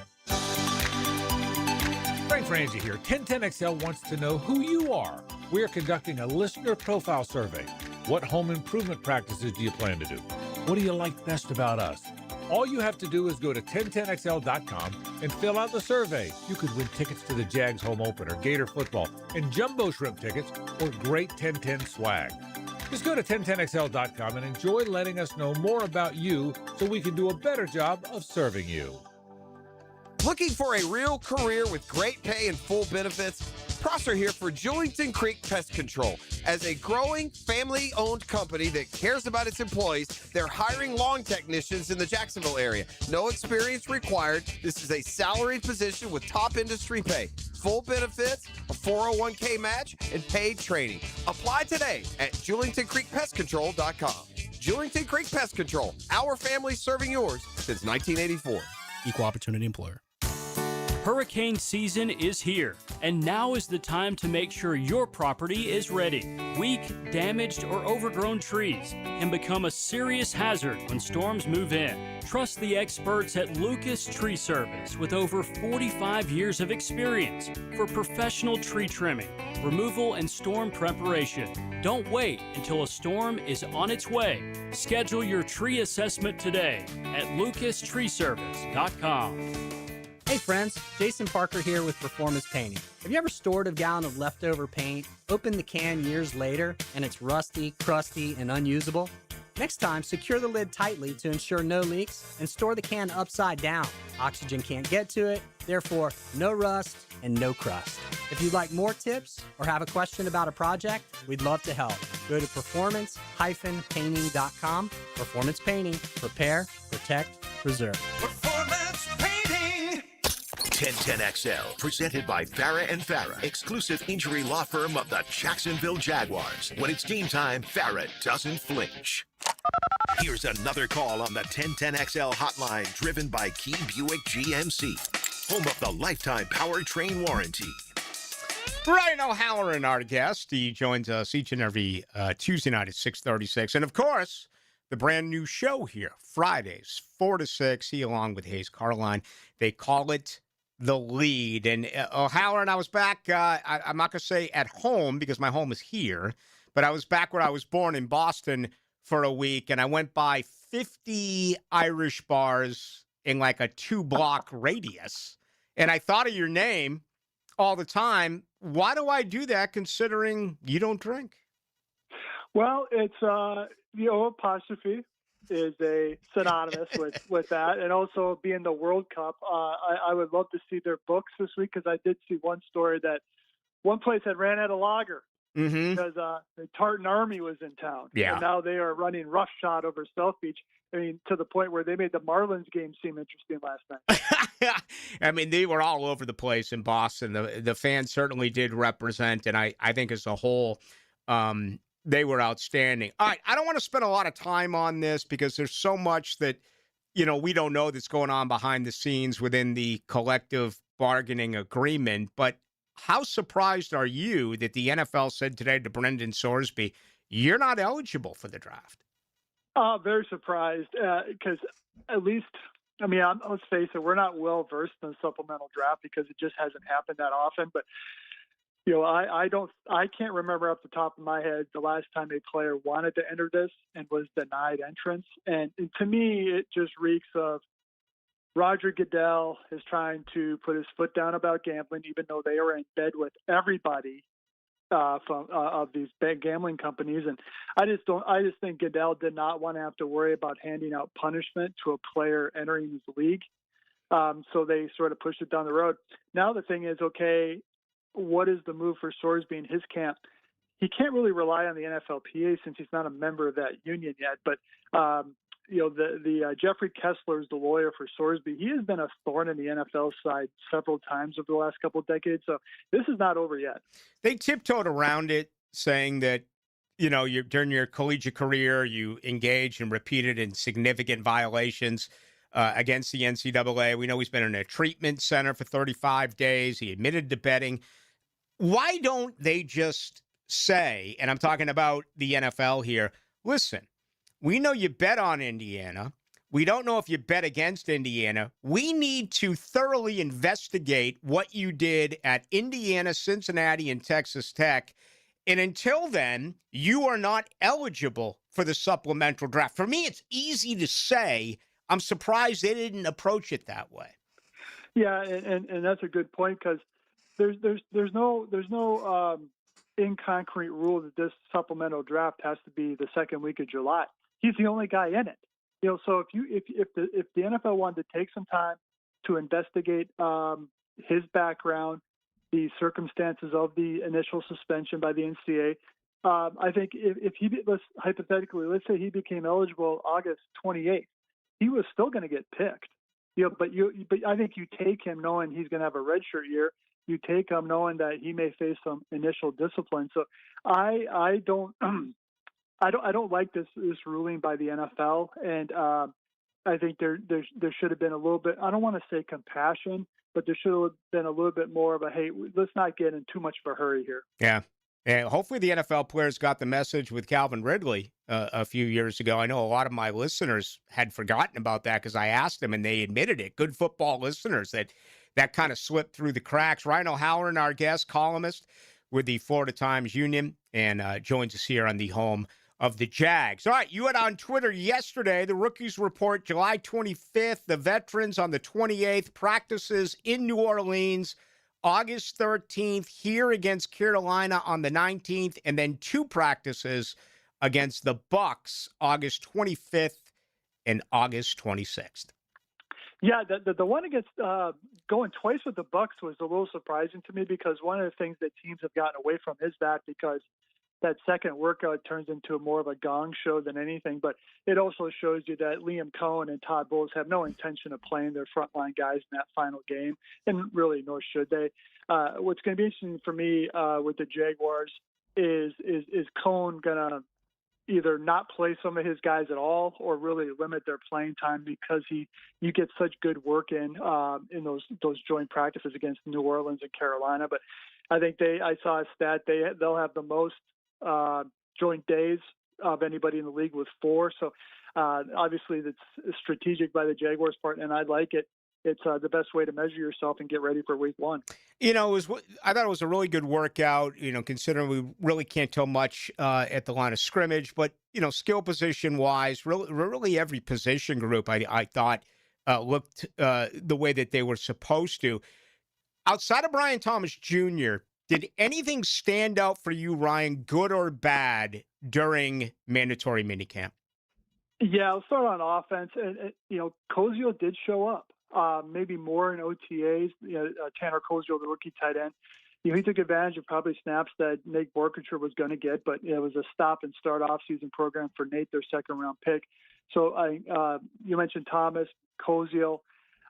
Frank Frangie here. 1010XL wants to know who you are. We are conducting a listener profile survey. What home improvement practices do you plan to do? What do you like best about us? All you have to do is go to 1010XL.com and fill out the survey. You could win tickets to the Jags home opener, Gator football, and Jumbo Shrimp tickets, or great 1010 swag. Just go to 1010XL.com and enjoy letting us know more about you so we can do a better job of serving you. Looking for a real career with great pay and full benefits? Prosser here for Julington Creek Pest Control. As a growing, family-owned company that cares about its employees, they're hiring lawn technicians in the Jacksonville area. No experience required. This is a salaried position with top industry pay. Full benefits, a 401k match, and paid training. Apply today at JulingtonCreekPestControl.com. Julington Creek Pest Control. Our family serving yours since 1984. Equal opportunity employer. Hurricane season is here, and now is the time to make sure your property is ready. Weak, damaged, or overgrown trees can become a serious hazard when storms move in. Trust the experts at Lucas Tree Service with over 45 years of experience for professional tree trimming, removal, and storm preparation. Don't wait until a storm is on its way. Schedule your tree assessment today at lucastreeservice.com. Hey friends, Jason Parker here with Performance Painting. Have you ever stored a gallon of leftover paint, opened the can years later, and it's rusty, crusty, and unusable? Next time, secure the lid tightly to ensure no leaks and store the can upside down. Oxygen can't get to it, therefore no rust and no crust. If you'd like more tips or have a question about a project, we'd love to help. Go to performance-painting.com. Performance Painting. Repair, protect, preserve. Performance Painting. 1010XL, presented by Farah and Farah, exclusive injury law firm of the Jacksonville Jaguars. When it's game time, Farah doesn't flinch. Here's another call on the 1010XL hotline, driven by Key Buick GMC, home of the lifetime powertrain warranty. Ryan O'Halloran, our guest. He joins us each and every Tuesday night at 6:36. And, of course, the brand new show here, Fridays, 4 to 6. He, along with Hayes Carline, they call it The Lead. And O'Halloran, I was back, I'm not going to say at home because my home is here, but I was back where I was born in Boston for a week, and I went by 50 Irish bars in like a 2-block radius. And I thought of your name all the time. Why do I do that considering you don't drink? Well, it's the O apostrophe is a synonymous with that, and also being the World Cup. I would love to see their books this week because I did see one story that one place had ran out of lager because the Tartan Army was in town. Yeah. And now they are running roughshod over South Beach. I mean, to the point where they made the Marlins game seem interesting last night. I mean, they were all over the place in Boston. The fans certainly did represent, and I think as a whole, they were outstanding. All right, I don't want to spend a lot of time on this because there's so much that we don't know that's going on behind the scenes within the collective bargaining agreement, but how surprised are you that the NFL said today to Brendan Sorsby, you're not eligible for the draft? Very surprised because at least, let's face it, we're not well versed in the supplemental draft because it just hasn't happened that often. But I can't remember off the top of my head the last time a player wanted to enter this and was denied entrance. And to me, it just reeks of Roger Goodell is trying to put his foot down about gambling, even though they are in bed with everybody of these big gambling companies. And I just think Goodell did not want to have to worry about handing out punishment to a player entering his league. So they sort of pushed it down the road. Now the thing is, okay, what is the move for Sorsby in his camp? He can't really rely on the NFLPA since he's not a member of that union yet. But the Jeffrey Kessler is the lawyer for Sorsby. He has been a thorn in the NFL side several times over the last couple of decades. So this is not over yet. They tiptoed around it, saying that, during your collegiate career, you engaged and repeated in significant violations against the NCAA. We know he's been in a treatment center for 35 days. He admitted to betting. Why don't they just say, and I'm talking about the NFL here, listen, we know you bet on Indiana. We don't know if you bet against Indiana. We need to thoroughly investigate what you did at Indiana, Cincinnati, and Texas Tech. And until then, you are not eligible for the supplemental draft. For me, it's easy to say. I'm surprised they didn't approach it that way. Yeah, and that's a good point because there's no in concrete rule that this supplemental draft has to be the second week of July. He's the only guy in it. So if the NFL wanted to take some time to investigate his background, the circumstances of the initial suspension by the NCAA, I think if let's say he became eligible August 28th, he was still going to get picked. But I think you take him knowing he's going to have a redshirt year. You take him knowing that he may face some initial discipline. So I don't like this ruling by the NFL, and I think there should have been a little bit. I don't want to say compassion, but there should have been a little bit more of a, hey, let's not get in too much of a hurry here. Yeah. And hopefully the NFL players got the message with Calvin Ridley a few years ago. I know a lot of my listeners had forgotten about that because I asked them and they admitted it. Good football listeners that kind of slipped through the cracks. Ryan O'Halloran, our guest, columnist with the Florida Times Union, and joins us here on the home of the Jags. All right, you had on Twitter yesterday, the Rookies Report, July 25th, the Veterans on the 28th, practices in New Orleans, August 13th, here against Carolina on the 19th, and then 2 practices against the Bucs, August 25th and August 26th. Yeah, the one against going twice with the Bucs was a little surprising to me because one of the things that teams have gotten away from is that because that second workout turns into more of a gong show than anything. But it also shows you that Liam Cohen and Todd Bowles have no intention of playing their frontline guys in that final game, and really, nor should they. What's going to be interesting for me with the Jaguars is Cohen going to either not play some of his guys at all or really limit their playing time because you get such good work in those joint practices against New Orleans and Carolina. But I think I saw a stat they'll have the most joint days of anybody in the league with 4. So obviously that's strategic by the Jaguars part, and I like it. It's the best way to measure yourself and get ready for week 1. I thought it was a really good workout, considering we really can't tell much at the line of scrimmage, but, skill position wise, really every position group I thought looked the way that they were supposed to. Outside of Brian Thomas Jr., did anything stand out for you, Ryan, good or bad, during mandatory minicamp? Yeah, I'll start on offense. And Koziel did show up, maybe more in OTAs. Tanner Koziel, the rookie tight end, he took advantage of probably snaps that Nate Borkature was going to get, but it was a stop-and-start off-season program for Nate, their second-round pick. So you mentioned Thomas, Koziel.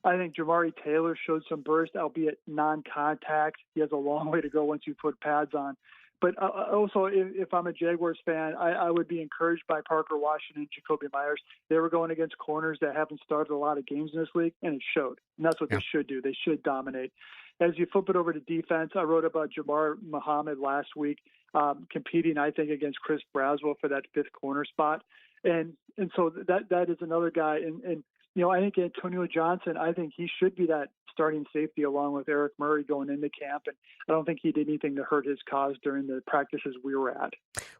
I think Jamari Taylor showed some burst, albeit non-contact. He has a long way to go once you put pads on. But also, if I'm a Jaguars fan, I would be encouraged by Parker Washington and Jacoby Myers. They were going against corners that haven't started a lot of games in this league, and it showed. And that's what they should do. They should dominate. As you flip it over to defense, I wrote about Jabbar Muhammad last week, competing, I think, against Chris Braswell for that fifth corner spot. And so that is another guy. And I think Antonio Johnson, I think he should be that starting safety along with Eric Murray going into camp. And I don't think he did anything to hurt his cause during the practices we were at.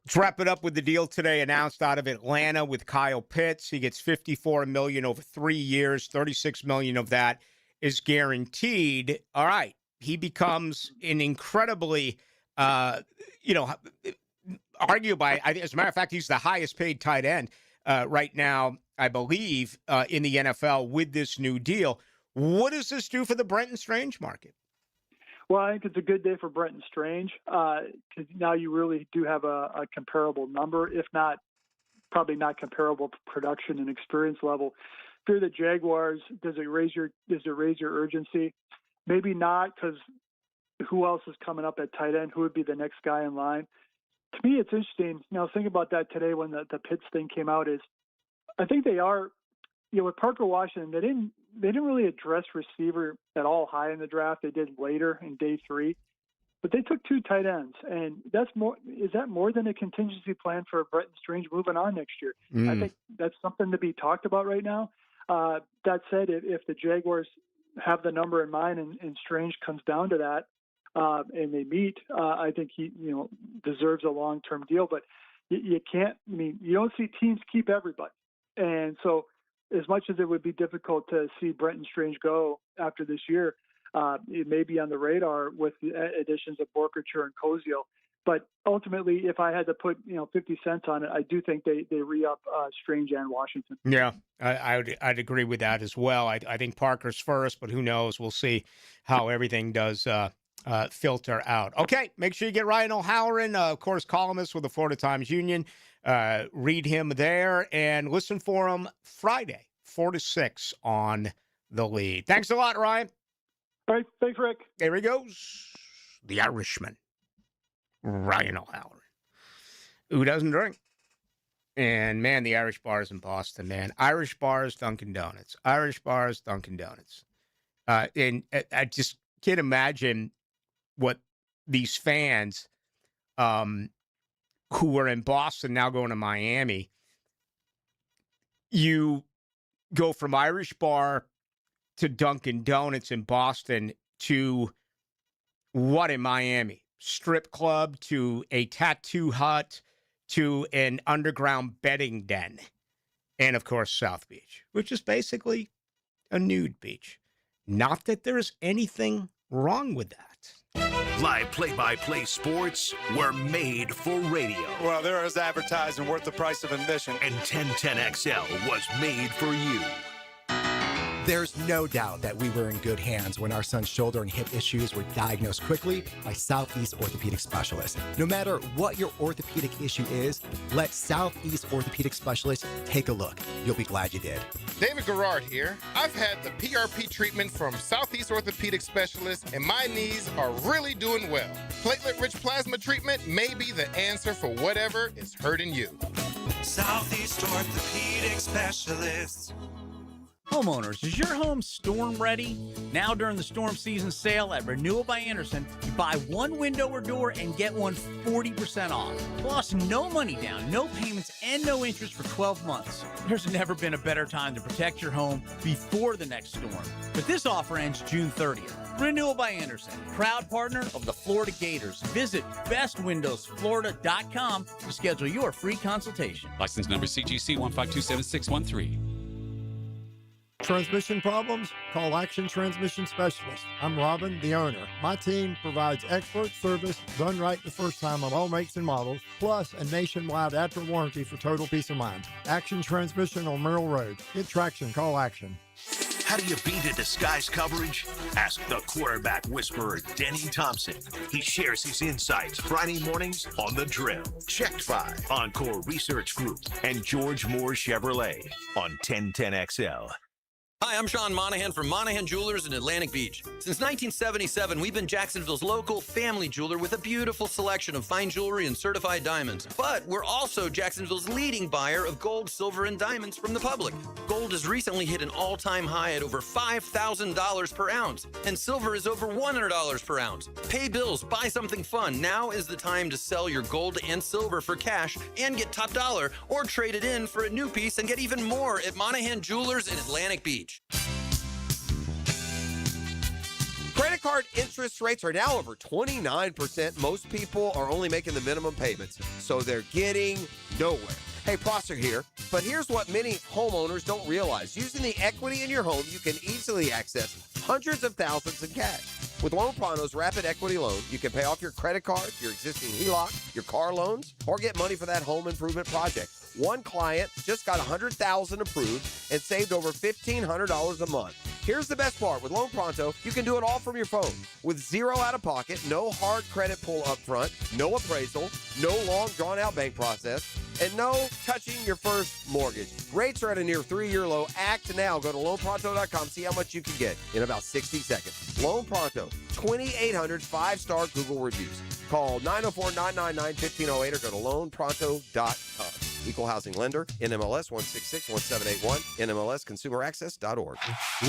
Let's wrap it up with the deal today announced out of Atlanta with Kyle Pitts. He gets $54 million over 3 years, $36 million of that is guaranteed. All right. He becomes an incredibly, arguably, as a matter of fact, he's the highest paid tight end right now, I believe, in the NFL with this new deal. What does this do for the Brenton Strange market? Well, I think it's a good day for Brenton Strange because now you really do have a comparable number, if not, probably not comparable production and experience level. If you're the Jaguars, does it raise your urgency? Maybe not, because who else is coming up at tight end? Who would be the next guy in line? To me, it's interesting. Now, think about that today when the Pitts thing came out. Is I think they are, with Parker Washington, they didn't really address receiver at all high in the draft. They did later in day 3, but they took 2 tight ends, and that's more. Is that more than a contingency plan for Brenton Strange moving on next year? I think that's something to be talked about right now. That said, if the Jaguars have the number in mind and Strange comes down to that, and they meet, I think he deserves a long-term deal. But you can't. I mean, you don't see teams keep everybody, and so as much as it would be difficult to see Brenton Strange go after this year, it may be on the radar with the additions of Borkature and Koziel. But ultimately, if I had to put 50 cents on it, I do think they re-up Strange and Washington. Yeah, I'd agree with that as well. I think Parker's first, but who knows? We'll see how everything does filter out. Okay, make sure you get Ryan O'Halloran, of course, columnist with the Florida Times-Union. Read him there and listen for him Friday, 4 to 6 on The Lead. Thanks a lot, Ryan. All right, thanks, Rick. There he goes, the Irishman, Ryan O'Halloran, who doesn't drink. And, man, the Irish bars in Boston, man. Irish bars, Dunkin' Donuts. Irish bars, Dunkin' Donuts. And I just can't imagine what these fans who are in Boston now going to Miami. You go from Irish bar to Dunkin' Donuts in Boston to what in Miami? Strip club to a tattoo hut to an underground betting den. And, of course, South Beach, which is basically a nude beach. Not that there's anything wrong with that. Live play-by-play sports were made for radio. Well, there is advertising worth the price of admission. And 1010XL was made for you. There's no doubt that we were in good hands when our son's shoulder and hip issues were diagnosed quickly by Southeast Orthopedic Specialists. No matter what your orthopedic issue is, let Southeast Orthopedic Specialists take a look. You'll be glad you did. David Garrard here. I've had the PRP treatment from Southeast Orthopedic Specialists, and my knees are really doing well. Platelet-rich plasma treatment may be the answer for whatever is hurting you. Southeast Orthopedic Specialists. Homeowners, is your home storm ready? Now during the storm season sale at Renewal by Anderson, you buy one window or door and get one 40% off. Plus, no money down, no payments, and no interest for 12 months. There's never been a better time to protect your home before the next storm. But this offer ends June 30th. Renewal by Anderson, proud partner of the Florida Gators. Visit bestwindowsflorida.com to schedule your free consultation. License number CGC 1527613. Transmission problems? Call Action Transmission Specialist. I'm Robin, the owner. My team provides expert service, done right the first time on all makes and models, plus a nationwide after warranty for total peace of mind. Action Transmission on Merrill Road. Get traction, call Action. How do you beat a disguise coverage? Ask the quarterback whisperer, Denny Thompson. He shares his insights Friday mornings on The Drill. Checked by Encore Research Group and George Moore Chevrolet on 1010XL. Hi, I'm Sean Monahan from Monahan Jewelers in Atlantic Beach. Since 1977, we've been Jacksonville's local family jeweler with a beautiful selection of fine jewelry and certified diamonds. But we're also Jacksonville's leading buyer of gold, silver, and diamonds from the public. Gold has recently hit an all-time high at over $5,000 per ounce, and silver is over $100 per ounce. Pay bills, buy something fun. Now is the time to sell your gold and silver for cash and get top dollar, or trade it in for a new piece and get even more at Monahan Jewelers in Atlantic Beach. Credit card interest rates are now over 29%. Most people are only making the minimum payments, so they're getting nowhere. Hey, Prosser here, but here's what many homeowners don't realize. Using the equity in your home, you can easily access hundreds of thousands in cash. With Loan Pronto's Rapid Equity Loan, you can pay off your credit cards, your existing HELOC, your car loans, or get money for that home improvement project. One client just got $100,000 approved and saved over $1,500 a month. Here's the best part. With Loan Pronto, you can do it all from your phone. With zero out-of-pocket, no hard credit pull up front, no appraisal, no long, drawn-out bank process, and no touching your first mortgage. Rates are at a near 3-year low. Act now. Go to loanpronto.com. See how much you can get in about 60 seconds. Loan Pronto, 2,800 5-star Google reviews. Call 904-999-1508 or go to loanpronto.com. Equal housing lender, NMLS 1661781, NMLSconsumeraccess.org.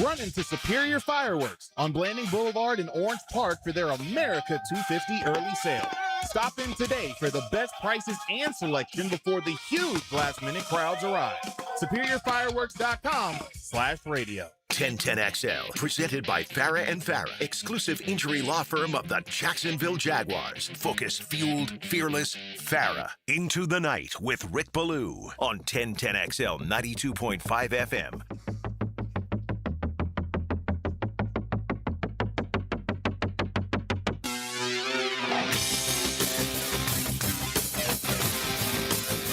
Run into Superior Fireworks on Blanding Boulevard in Orange Park for their America 250 early sale. Stop in today for the best prices and selection before the huge last-minute crowds arrive. SuperiorFireworks.com/radio. 1010XL, presented by Farah and Farah, exclusive injury law firm of the Jacksonville Jaguars. Focused, fueled, fearless, Farah. Into the Night with Rick Ballou on 1010XL 92.5 FM.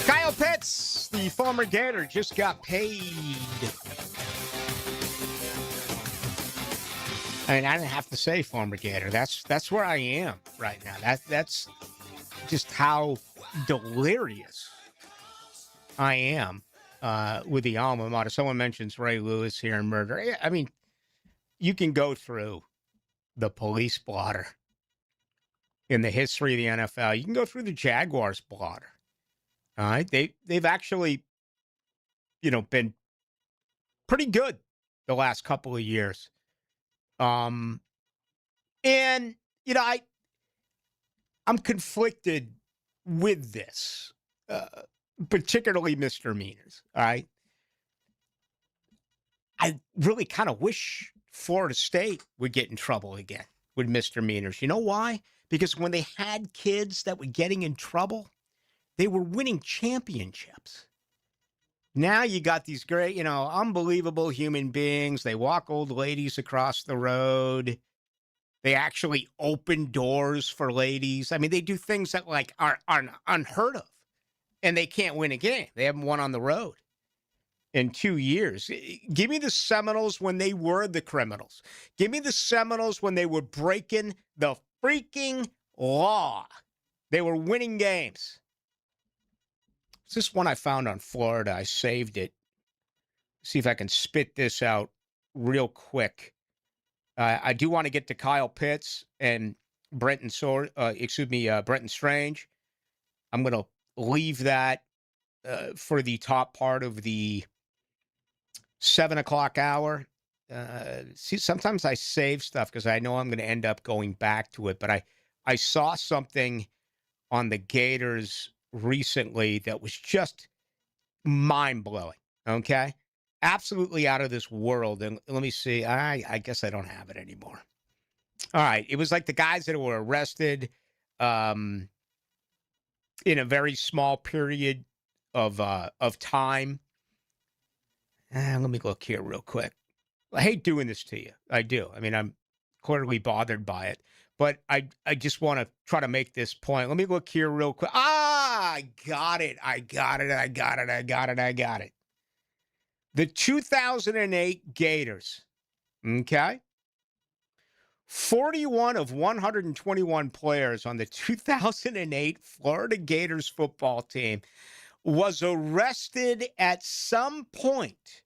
Kyle Pitts, the former Gator, just got paid. I mean, I didn't have to say former Gator. That's where I am right now. That's just how delirious I am with the alma mater. Someone mentions Ray Lewis here in murder. I mean, you can go through the police blotter in the history of the NFL. You can go through the Jaguars blotter. All right, they've actually, been pretty good the last couple of years. And I'm conflicted with this, particularly misdemeanors. All right, I really kind of wish Florida State would get in trouble again with misdemeanors. You know why? Because when they had kids that were getting in trouble, they were winning championships. Now you got these great, unbelievable human beings. They walk old ladies across the road. They actually open doors for ladies. I mean, they do things that are unheard of, and they can't win a game. They haven't won on the road in 2 years. Give me the Seminoles when they were the criminals. Give me the Seminoles when they were breaking the freaking law. They were winning games. This is one I found on Florida. I saved it. See if I can spit this out real quick. I do want to get to Kyle Pitts and Brenton Strange. I'm going to leave that for the top part of the 7 o'clock hour. See, sometimes I save stuff because I know I'm going to end up going back to it. But I saw something on the Gators recently that was just mind-blowing, okay? Absolutely out of this world. And let me see. I guess I don't have it anymore. All right. It was like the guys that were arrested in a very small period of time. Let me look here real quick. I hate doing this to you. I do. I mean, I'm clearly bothered by it. But I just want to try to make this point. Let me look here real quick. I got it. The 2008 Gators, okay? 41 of 121 players on the 2008 Florida Gators football team was arrested at some point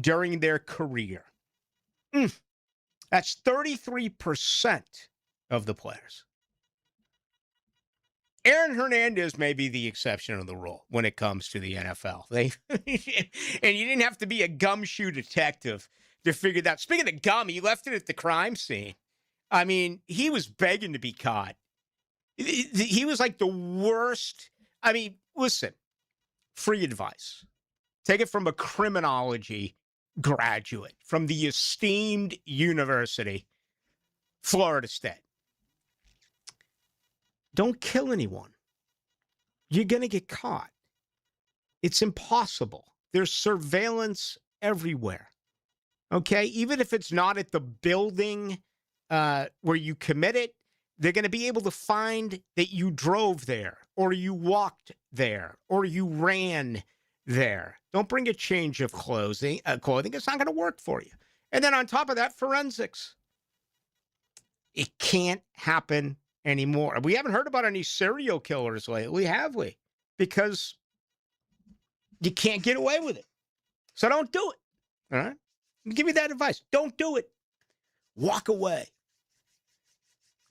during their career. That's 33% of the players. Aaron Hernandez may be the exception of the rule when it comes to the NFL. And you didn't have to be a gumshoe detective to figure that. Speaking of gum, he left it at the crime scene. I mean, he was begging to be caught. He was like the worst. I mean, listen, free advice. Take it from a criminology graduate from the esteemed university, Florida State. Don't kill anyone. You're going to get caught. It's impossible. There's surveillance everywhere. Okay? Even if it's not at the building where you commit it, they're going to be able to find that you drove there or you walked there or you ran there. Don't bring a change of clothing. It's not going to work for you. And then on top of that, forensics. It can't happen anymore. We haven't heard about any serial killers lately, have we? Because you can't get away with it. So don't do it. All right? I'll give you that advice. Don't do it. Walk away.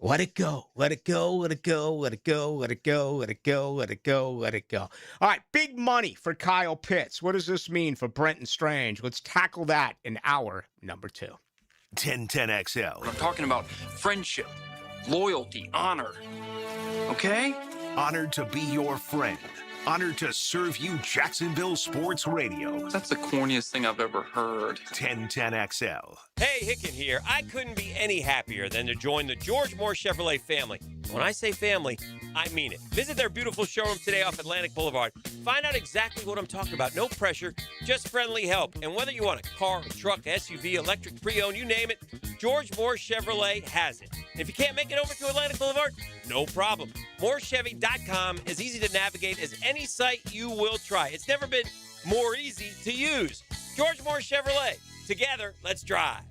Let it go. Let it go. Let it go. Let it go. Let it go. Let it go. Let it go. Let it go. All right. Big money for Kyle Pitts. What does this mean for Brenton Strange? Let's tackle that in hour number 2. 1010XL. I'm talking about friendship, loyalty, honor. Okay? Honored to be your friend. Honored to serve you Jacksonville Sports Radio. That's the corniest thing I've ever heard. 1010XL. Hey, Hicken here. I couldn't be any happier than to join the George Moore Chevrolet family. When I say family, I mean it. Visit their beautiful showroom today off Atlantic Boulevard. Find out exactly what I'm talking about. No pressure, just friendly help. And whether you want a car, a truck, SUV, electric, pre-owned, you name it, George Moore Chevrolet has it. And if you can't make it over to Atlantic Boulevard, no problem. MooreChevy.com is easy to navigate as any site you will try. It's never been more easy to use. George Moore Chevrolet. Together, let's drive.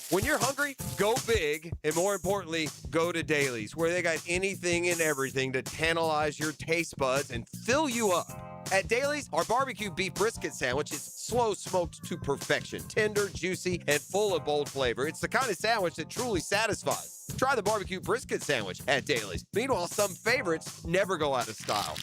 When you're hungry, go big, and more importantly, go to Dailies, where they got anything and everything to tantalize your taste buds and fill you up. At Dailies, our barbecue beef brisket sandwich is slow smoked to perfection, tender, juicy, and full of bold flavor. It's the kind of sandwich that truly satisfies. Try the barbecue brisket sandwich at Dailies. Meanwhile, some favorites never go out of style.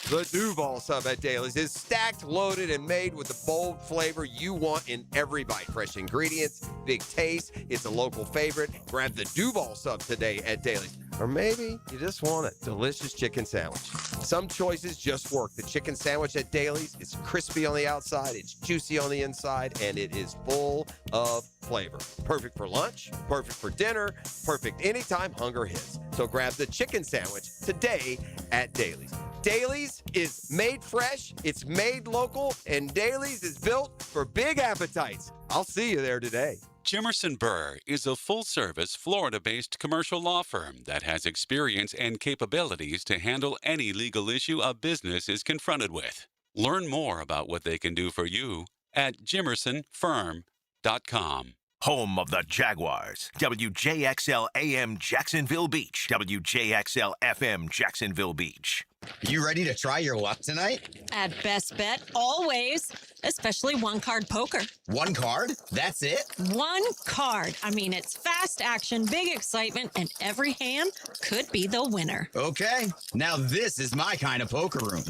The Duval sub at Dailies is stacked, loaded, and made with the bold flavor you want in every bite. Fresh ingredients, big taste. It's a local favorite. Grab the Duval sub today at Dailies. Or maybe you just want a delicious chicken sandwich. Some choices just work. The chicken sandwich at Dailies is crispy on the outside, it's juicy on the inside, and it is full of flavor. Perfect for lunch, perfect for dinner, perfect anytime hunger hits. So grab the chicken sandwich today at Dailies. Dailies is made fresh, it's made local, and Dailies is built for big appetites. I'll see you there today. Jimerson Burr is a full-service, Florida-based commercial law firm that has experience and capabilities to handle any legal issue a business is confronted with. Learn more about what they can do for you at jimersonfirm.com. Home of the Jaguars. WJXL AM Jacksonville Beach. WJXL FM Jacksonville Beach. You ready to try your luck tonight? At Best Bet, always, especially one-card poker. One card? That's it? One card. I mean, it's fast action, big excitement, and every hand could be the winner. Okay, now this is my kind of poker room.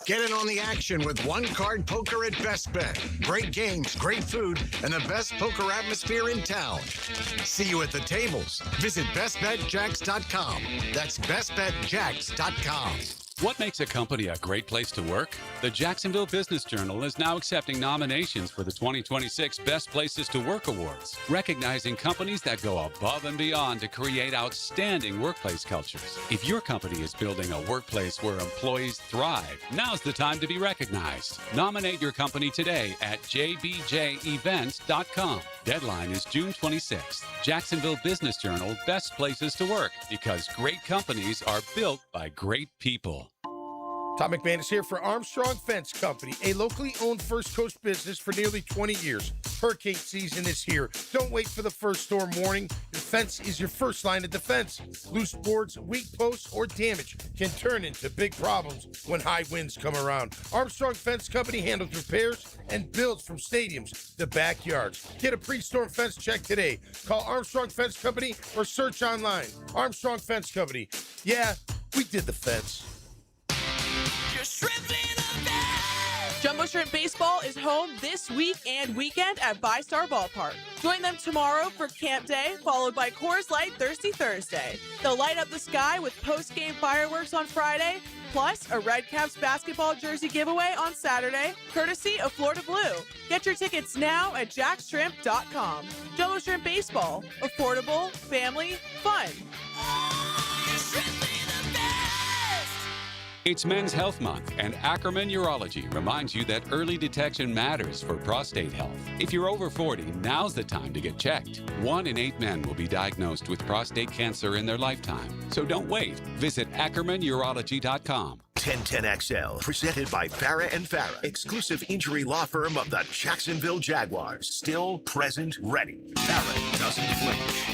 Get in on the action with one-card poker at Best Bet. Great games, great food, and the best poker atmosphere in town. See you at the tables. Visit bestbetjacks.com. That's bestbetjacks.com. What makes a company a great place to work? The Jacksonville Business Journal is now accepting nominations for the 2026 Best Places to Work Awards, recognizing companies that go above and beyond to create outstanding workplace cultures. If your company is building a workplace where employees thrive, now's the time to be recognized. Nominate your company today at jbjevents.com. Deadline is June 26th. Jacksonville Business Journal Best Places to Work, because great companies are built by great people. Tom McManus here for Armstrong Fence Company, a locally owned First Coast business for nearly 20 years. Hurricane season is here. Don't wait for the first storm warning. Your fence is your first line of defense. Loose boards, weak posts, or damage can turn into big problems when high winds come around. Armstrong Fence Company handles repairs and builds from stadiums to backyards. Get a pre-storm fence check today. Call Armstrong Fence Company or search online. Armstrong Fence Company. Yeah, we did the fence. Jumbo Shrimp Baseball is home this week and weekend at VyStar Ballpark. Join them tomorrow for Camp Day, followed by Coors Light Thirsty Thursday. They'll light up the sky with post-game fireworks on Friday, plus a Red Caps basketball jersey giveaway on Saturday, courtesy of Florida Blue. Get your tickets now at jackshrimp.com. Jumbo Shrimp Baseball. Affordable, family, fun. It's Men's Health Month, and Ackerman Urology reminds you that early detection matters for prostate health. If you're over 40, now's the time to get checked. 1 in 8 men will be diagnosed with prostate cancer in their lifetime. So don't wait. Visit AckermanUrology.com. 1010XL, presented by Farah and Farah, exclusive injury law firm of the Jacksonville Jaguars. Still present, ready. Farah doesn't flinch.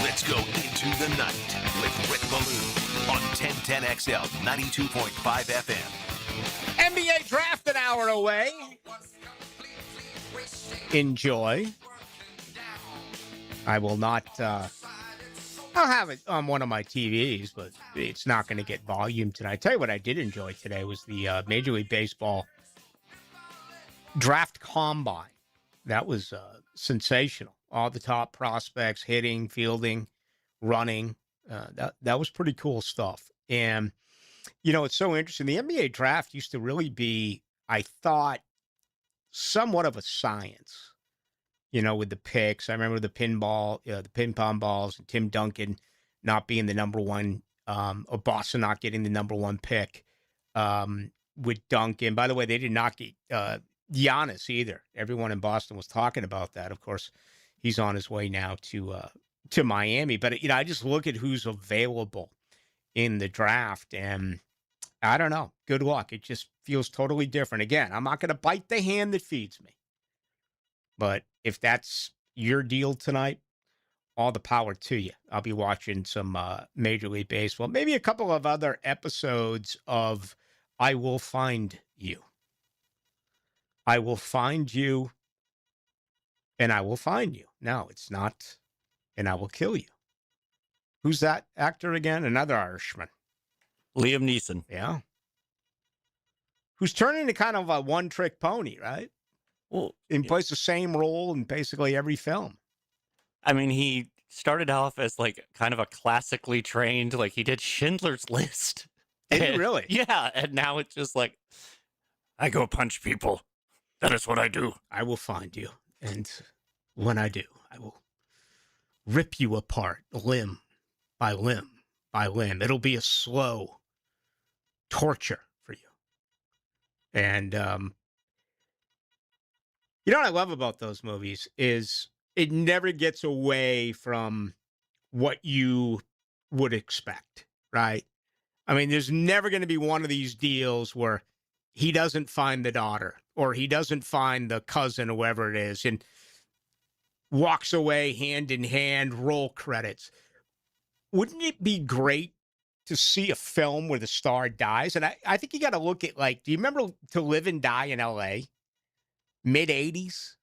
Let's go into the night with Rick Ballou on 1010XL 92.5 FM. NBA draft an hour away. Enjoy. I will not, I'll have it on one of my TVs, but it's not going to get volume tonight. Tell you what I did enjoy today was the Major League Baseball draft combine. That was sensational. All the top prospects hitting, fielding, running. That was pretty cool stuff. And, you know, it's so interesting. The NBA draft used to really be, I thought, somewhat of a science, you know, with the picks. I remember the ping pong balls, and Tim Duncan not being the number one, or Boston not getting the number one pick with Duncan. By the way, they did not get Giannis either. Everyone in Boston was talking about that. Of course, he's on his way now to Miami. But, you know, I just look at who's available in the draft, and I don't know. Good luck. It just feels totally different. Again, I'm not going to bite the hand that feeds me. But if that's your deal tonight, all the power to you. I'll be watching some Major League Baseball. Maybe a couple of other episodes of I Will Find You. I will find you, and I will find you. No, it's not, and I will kill you. Who's that actor again? Another Irishman. Liam Neeson. Yeah. Who's turning into kind of a one-trick pony, right? Well, he plays the same role in basically every film. I mean, he started off as like kind of a classically trained, like he did Schindler's List. Did he really? Yeah, and now it's just like, I go punch people. That is what I do. I will find you, and when I do, I will rip you apart, limb by limb by limb. It'll be a slow torture for you. And you know what I love about those movies is it never gets away from what you would expect, right? I mean, there's never going to be one of these deals where he doesn't find the daughter or he doesn't find the cousin, or whoever it is, and walks away hand in hand, roll credits. Wouldn't it be great to see a film where the star dies? And I think you got to look at, like, do you remember To Live and Die in L.A.? Mid-'80s?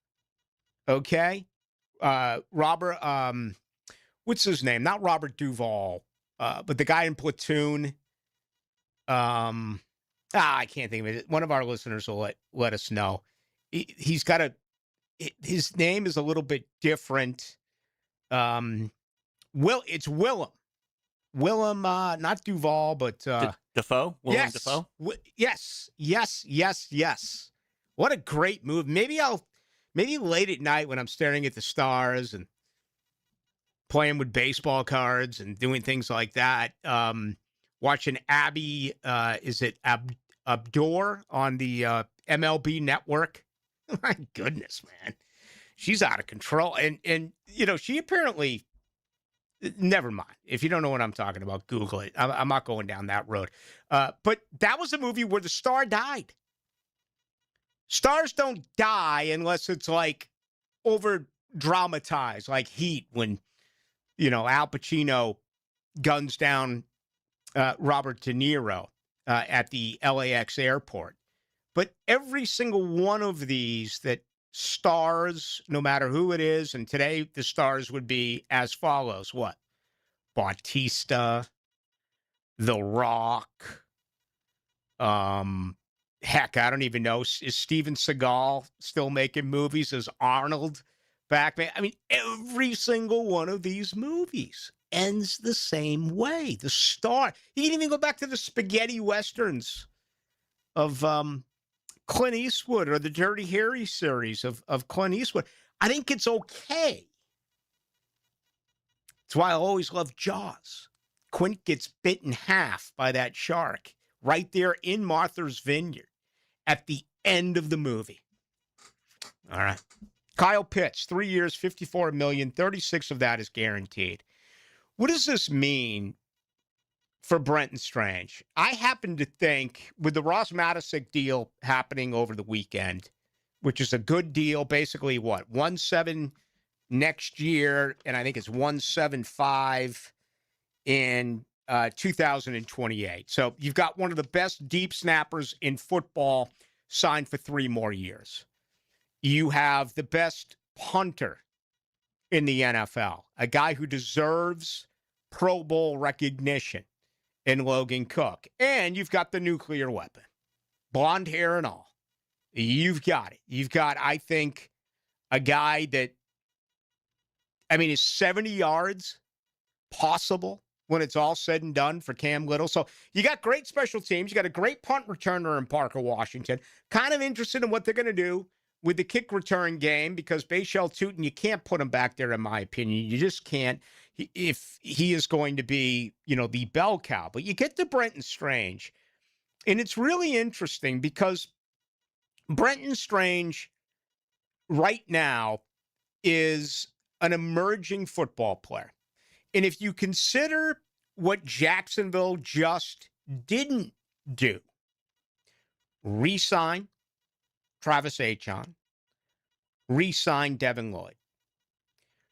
Okay. Robert, what's his name? Not Robert Duvall, but the guy in Platoon. I can't think of it. One of our listeners will let us know. He's got his name is a little bit different. It's Willem. Willem, not Duvall, but Dafoe? Willem yes, Dafoe? Yes. What a great move. Maybe late at night when I'm staring at the stars and playing with baseball cards and doing things like that, watching Abby, is it Abdur on the MLB network? My goodness, man. She's out of control. And you know, she apparently, never mind. If you don't know what I'm talking about, Google it. I'm not going down that road. But that was a movie where the star died. Stars don't die unless it's like over dramatized, like Heat when, Al Pacino guns down Robert De Niro at the LAX airport. But every single one of these that stars, no matter who it is, and today the stars would be as follows. What? Bautista, The Rock, heck, I don't even know. Is Steven Seagal still making movies? Is Arnold back? I mean, every single one of these movies ends the same way. The star. You can even go back to the spaghetti westerns of Clint Eastwood or the Dirty Harry series of Clint Eastwood. I think it's okay. That's why I always love Jaws. Quint gets bit in half by that shark right there in Martha's Vineyard at the end of the movie. All right. Kyle Pitts, 3 years, $54 million, 36 of that is guaranteed. What does this mean for Brenton Strange? I happen to think with the Ross Matisic deal happening over the weekend, which is a good deal, basically what, 1.7 next year, and I think it's 1.75 in 2028. So you've got one of the best deep snappers in football signed for 3 more years. You have the best punter in the NFL, a guy who deserves Pro Bowl recognition in Logan Cook. And you've got the nuclear weapon, blonde hair and all. You've got it. You've got, I think, a guy that, is 70 yards possible when it's all said and done for Cam Little? So you got great special teams. You got a great punt returner in Parker Washington. Kind of interested in what they're going to do with the kick return game because Bashal Tootin, you can't put him back there, in my opinion. You just can't if he is going to be, the bell cow. But you get to Brenton Strange, and it's really interesting because Brenton Strange right now is an emerging football player. And if you consider what Jacksonville just didn't do, re-sign Travis Etienne, re-sign Devin Lloyd.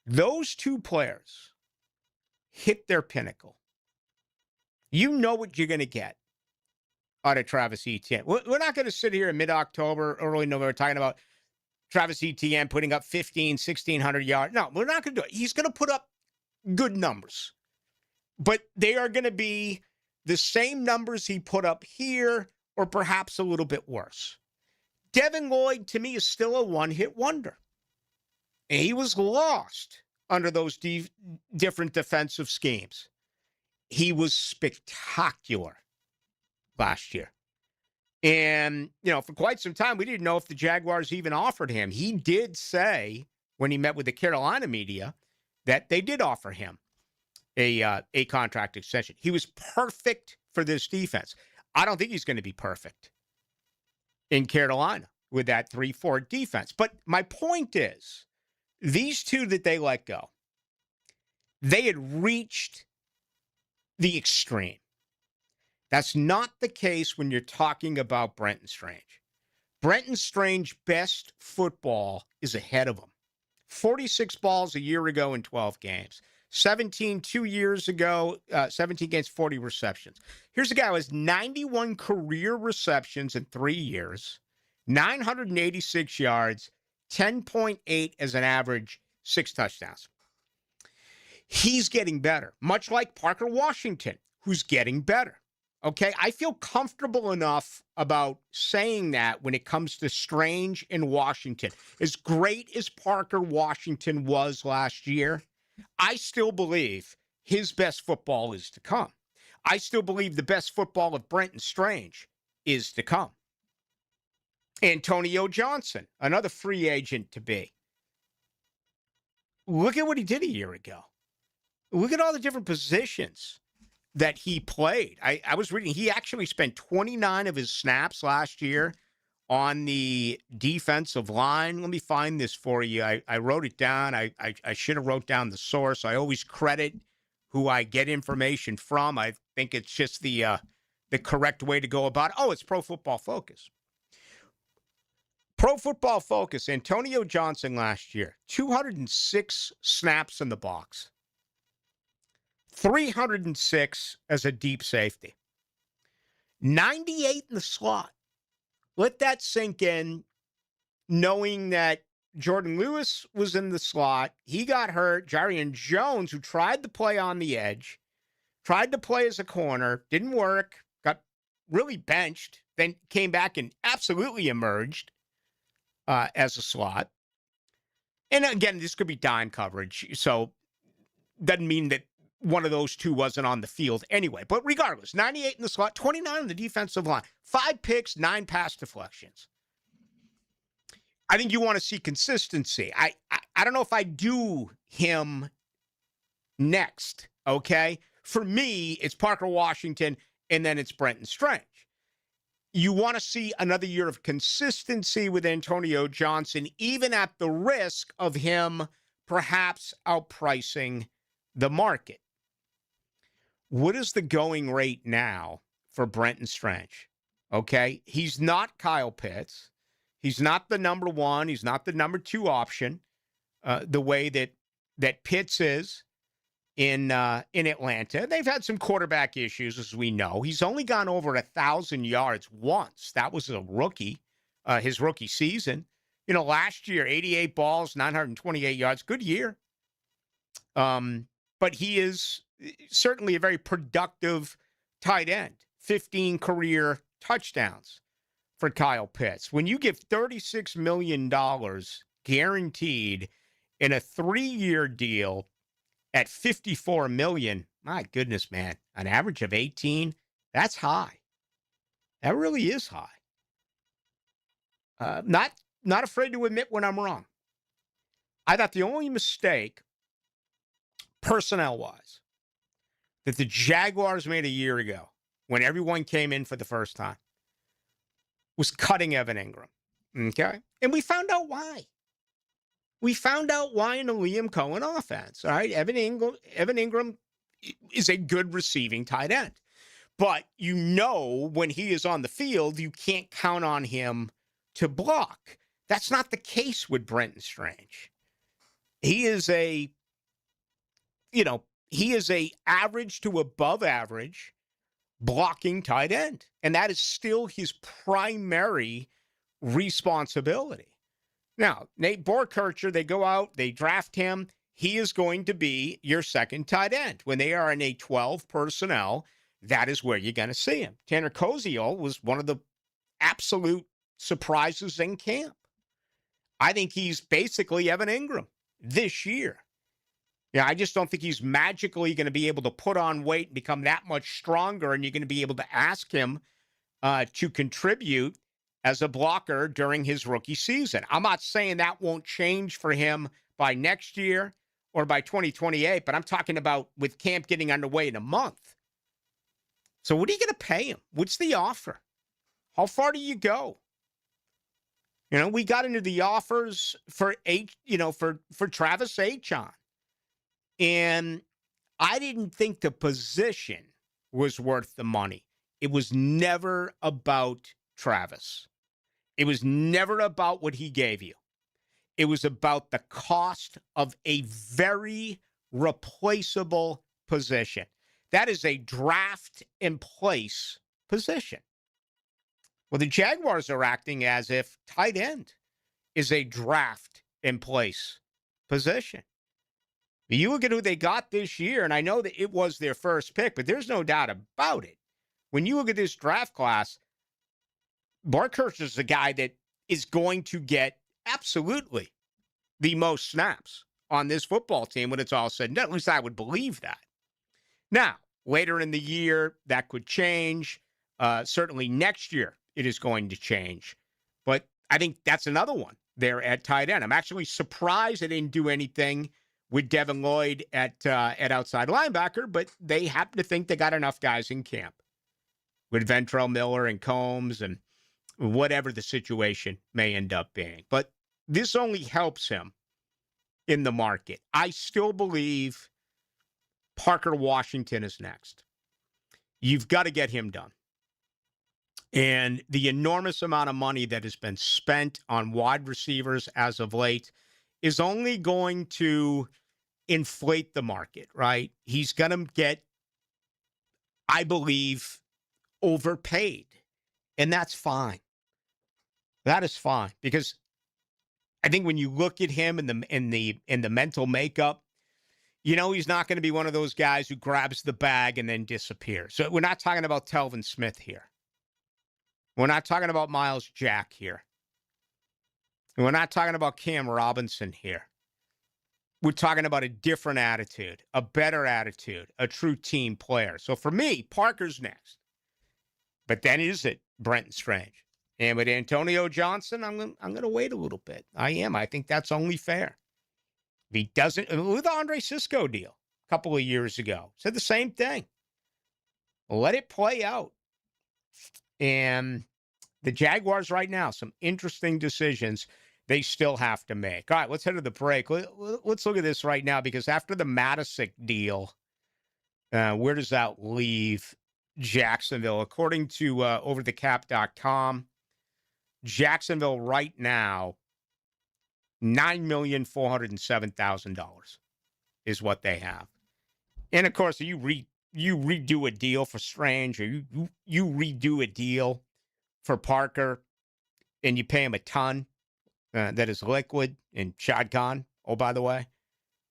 Those two players hit their pinnacle. You know what you're going to get out of Travis Etienne. We're not going to sit here in mid-October, early November, talking about Travis Etienne putting up 1,600 yards. No, we're not going to do it. He's going to put up good numbers. But they are going to be the same numbers he put up here or perhaps a little bit worse. Devin Lloyd, to me, is still a one-hit wonder. And he was lost under those different defensive schemes. He was spectacular last year. And, for quite some time, we didn't know if the Jaguars even offered him. He did say, when he met with the Carolina media, that they did offer him a contract extension. He was perfect for this defense. I don't think he's going to be perfect in Carolina with that 3-4 defense. But my point is, these two that they let go, they had reached the extreme. That's not the case when you're talking about Brenton Strange. Brenton Strange's best football is ahead of him. 46 balls a year ago in 12 games. 17 2 years ago, 17 games, 40 receptions. Here's a guy who has 91 career receptions in 3 years, 986 yards, 10.8 as an average, 6 touchdowns. He's getting better, much like Parker Washington, who's getting better. Okay, I feel comfortable enough about saying that when it comes to Strange in Washington. As great as Parker Washington was last year, I still believe his best football is to come. I still believe the best football of Brenton Strange is to come. Antonio Johnson, another free agent to be. Look at what he did a year ago. Look at all the different positions that he played. I was reading, he actually spent 29 of his snaps last year on the defensive line. Let me find this for you. I wrote it down. I should have wrote down the source. I always credit who I get information from. I think it's just the correct way to go about it. Oh, it's Pro Football Focus. Pro Football Focus, Antonio Johnson last year, 206 snaps in the box, 306 as a deep safety, 98 in the slot. Let that sink in, knowing that Jordan Lewis was in the slot. He got hurt. Jarian Jones, who tried to play on the edge, tried to play as a corner, didn't work, got really benched, then came back and absolutely emerged as a slot. And again, this could be dime coverage, so doesn't mean that one of those two wasn't on the field anyway. But regardless, 98 in the slot, 29 on the defensive line, 5 picks, 9 pass deflections. I think you want to see consistency. I don't know if I do him next, okay? For me, it's Parker Washington, and then it's Brenton Strange. You want to see another year of consistency with Antonio Johnson, even at the risk of him perhaps outpricing the market. What is the going rate now for Brenton Strange? Okay, he's not Kyle Pitts. He's not the number one. He's not the number 2 option, the way that Pitts is in Atlanta. They've had some quarterback issues, as we know. He's only gone over 1,000 yards once. That was a rookie, his rookie season. You know, last year, 88 balls, 928 yards. Good year. But he is certainly a very productive tight end. 15 career touchdowns for Kyle Pitts. When you give $36 million guaranteed in a 3-year deal at $54 million, my goodness, man, an average of 18, that's high. That really is high. Not afraid to admit when I'm wrong. I thought the only mistake, personnel-wise, that the Jaguars made a year ago when everyone came in for the first time was cutting Evan Ingram. Okay? And we found out why. We found out why in the Liam Cohen offense. All right? Evan Ingram is a good receiving tight end. But you know when he is on the field, you can't count on him to block. That's not the case with Brenton Strange. He is a average to above average blocking tight end. And that is still his primary responsibility. Now, Nate Borkircher, they go out, they draft him. He is going to be your second tight end. When they are in a 12 personnel, that is where you're going to see him. Tanner Koziol was one of the absolute surprises in camp. I think he's basically Evan Ingram this year. Yeah, I just don't think he's magically going to be able to put on weight and become that much stronger, and you're going to be able to ask him to contribute as a blocker during his rookie season. I'm not saying that won't change for him by next year or by 2028, but I'm talking about with camp getting underway in a month. So what are you going to pay him? What's the offer? How far do you go? You know, we got into the offers for Travis Etienne. And I didn't think the position was worth the money. It was never about Travis. It was never about what he gave you. It was about the cost of a very replaceable position. That is a draft in place position. Well, the Jaguars are acting as if tight end is a draft in place position. You look at who they got this year, and I know that it was their first pick, but there's no doubt about it. When you look at this draft class, Borkircher is the guy that is going to get absolutely the most snaps on this football team when it's all said and done. At least I would believe that. Now, later in the year, that could change. Certainly next year, it is going to change. But I think that's another one there at tight end. I'm actually surprised they didn't do anything with Devin Lloyd at outside linebacker, but they happen to think they got enough guys in camp with Ventrell Miller and Combs and whatever the situation may end up being. But this only helps him in the market. I still believe Parker Washington is next. You've got to get him done. And the enormous amount of money that has been spent on wide receivers as of late is only going to inflate the market, right? He's going to get, I believe, overpaid. And that's fine. That is fine, because I think when you look at him in the mental makeup, he's not going to be one of those guys who grabs the bag and then disappears. So we're not talking about Telvin Smith here. We're not talking about Miles Jack here. We're not talking about Cam Robinson here. We're talking about a different attitude, a better attitude, a true team player. So for me, Parker's next. But then is it Brenton Strange? And with Antonio Johnson, I'm going to wait a little bit. I am. I think that's only fair. If he doesn't, with the Andre Sisco deal a couple of years ago, said the same thing. Let it play out. And the Jaguars right now, some interesting decisions they still have to make. All right, let's head to the break. Let's look at this right now, because after the Matisic deal, where does that leave Jacksonville? According to overthecap.com, Jacksonville right now, $9,407,000 is what they have. And of course, you redo a deal for Strange, or you redo a deal for Parker, and you pay him a ton that is liquid in Shad Khan. Oh, by the way,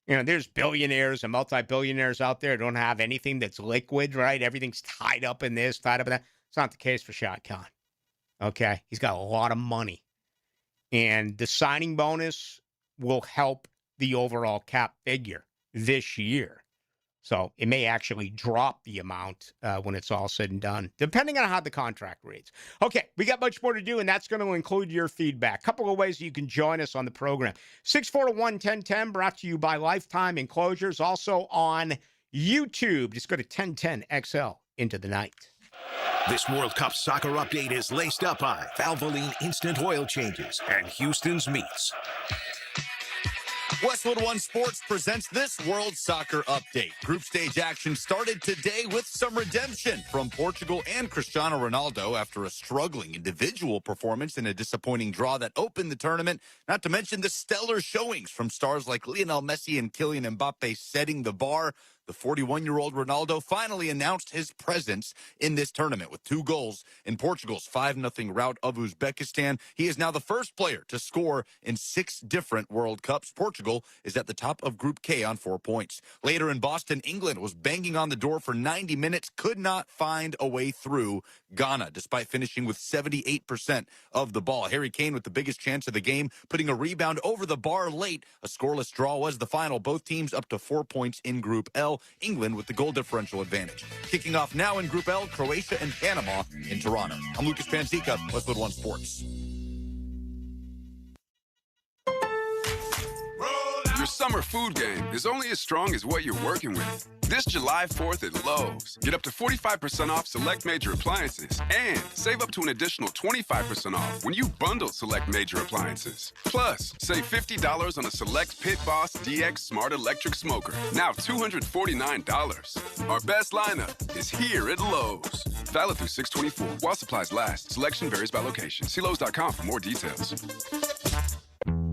there's billionaires and multi-billionaires out there who don't have anything that's liquid, right? Everything's tied up in this, tied up in that. It's not the case for Shad Khan. Okay? He's got a lot of money. And the signing bonus will help the overall cap figure this year. So it may actually drop the amount when it's all said and done, depending on how the contract reads. Okay, we got much more to do, and that's going to include your feedback. A couple of ways you can join us on the program. 641-1010, brought to you by Lifetime Enclosures, also on YouTube. Just go to 1010XL into the night. This World Cup soccer update is laced up by Valvoline Instant Oil Changes and Houston's Meats. Westwood One Sports presents this World Soccer Update. Group stage action started today with some redemption from Portugal and Cristiano Ronaldo after a struggling individual performance in a disappointing draw that opened the tournament, not to mention the stellar showings from stars like Lionel Messi and Kylian Mbappe setting the bar. The 41-year-old Ronaldo finally announced his presence in this tournament with 2 goals in Portugal's 5-0 rout of Uzbekistan. He is now the first player to score in 6 different World Cups. Portugal is at the top of Group K on 4 points. Later in Boston, England was banging on the door for 90 minutes, could not find a way through Ghana, despite finishing with 78% of the ball. Harry Kane with the biggest chance of the game, putting a rebound over the bar late. A scoreless draw was the final. Both teams up to 4 points in Group L. England with the goal differential advantage. Kicking off now in Group L, Croatia and Panama in Toronto. I'm Lucas Panzica, Westwood One Sports. Your summer food game is only as strong as what you're working with. This July 4th at Lowe's, get up to 45% off select major appliances and save up to an additional 25% off when you bundle select major appliances. Plus, save $50 on a select Pit Boss DX Smart Electric Smoker, now $249. Our best lineup is here at Lowe's. Valid through 6/24 while supplies last. Selection varies by location. See Lowe's.com for more details.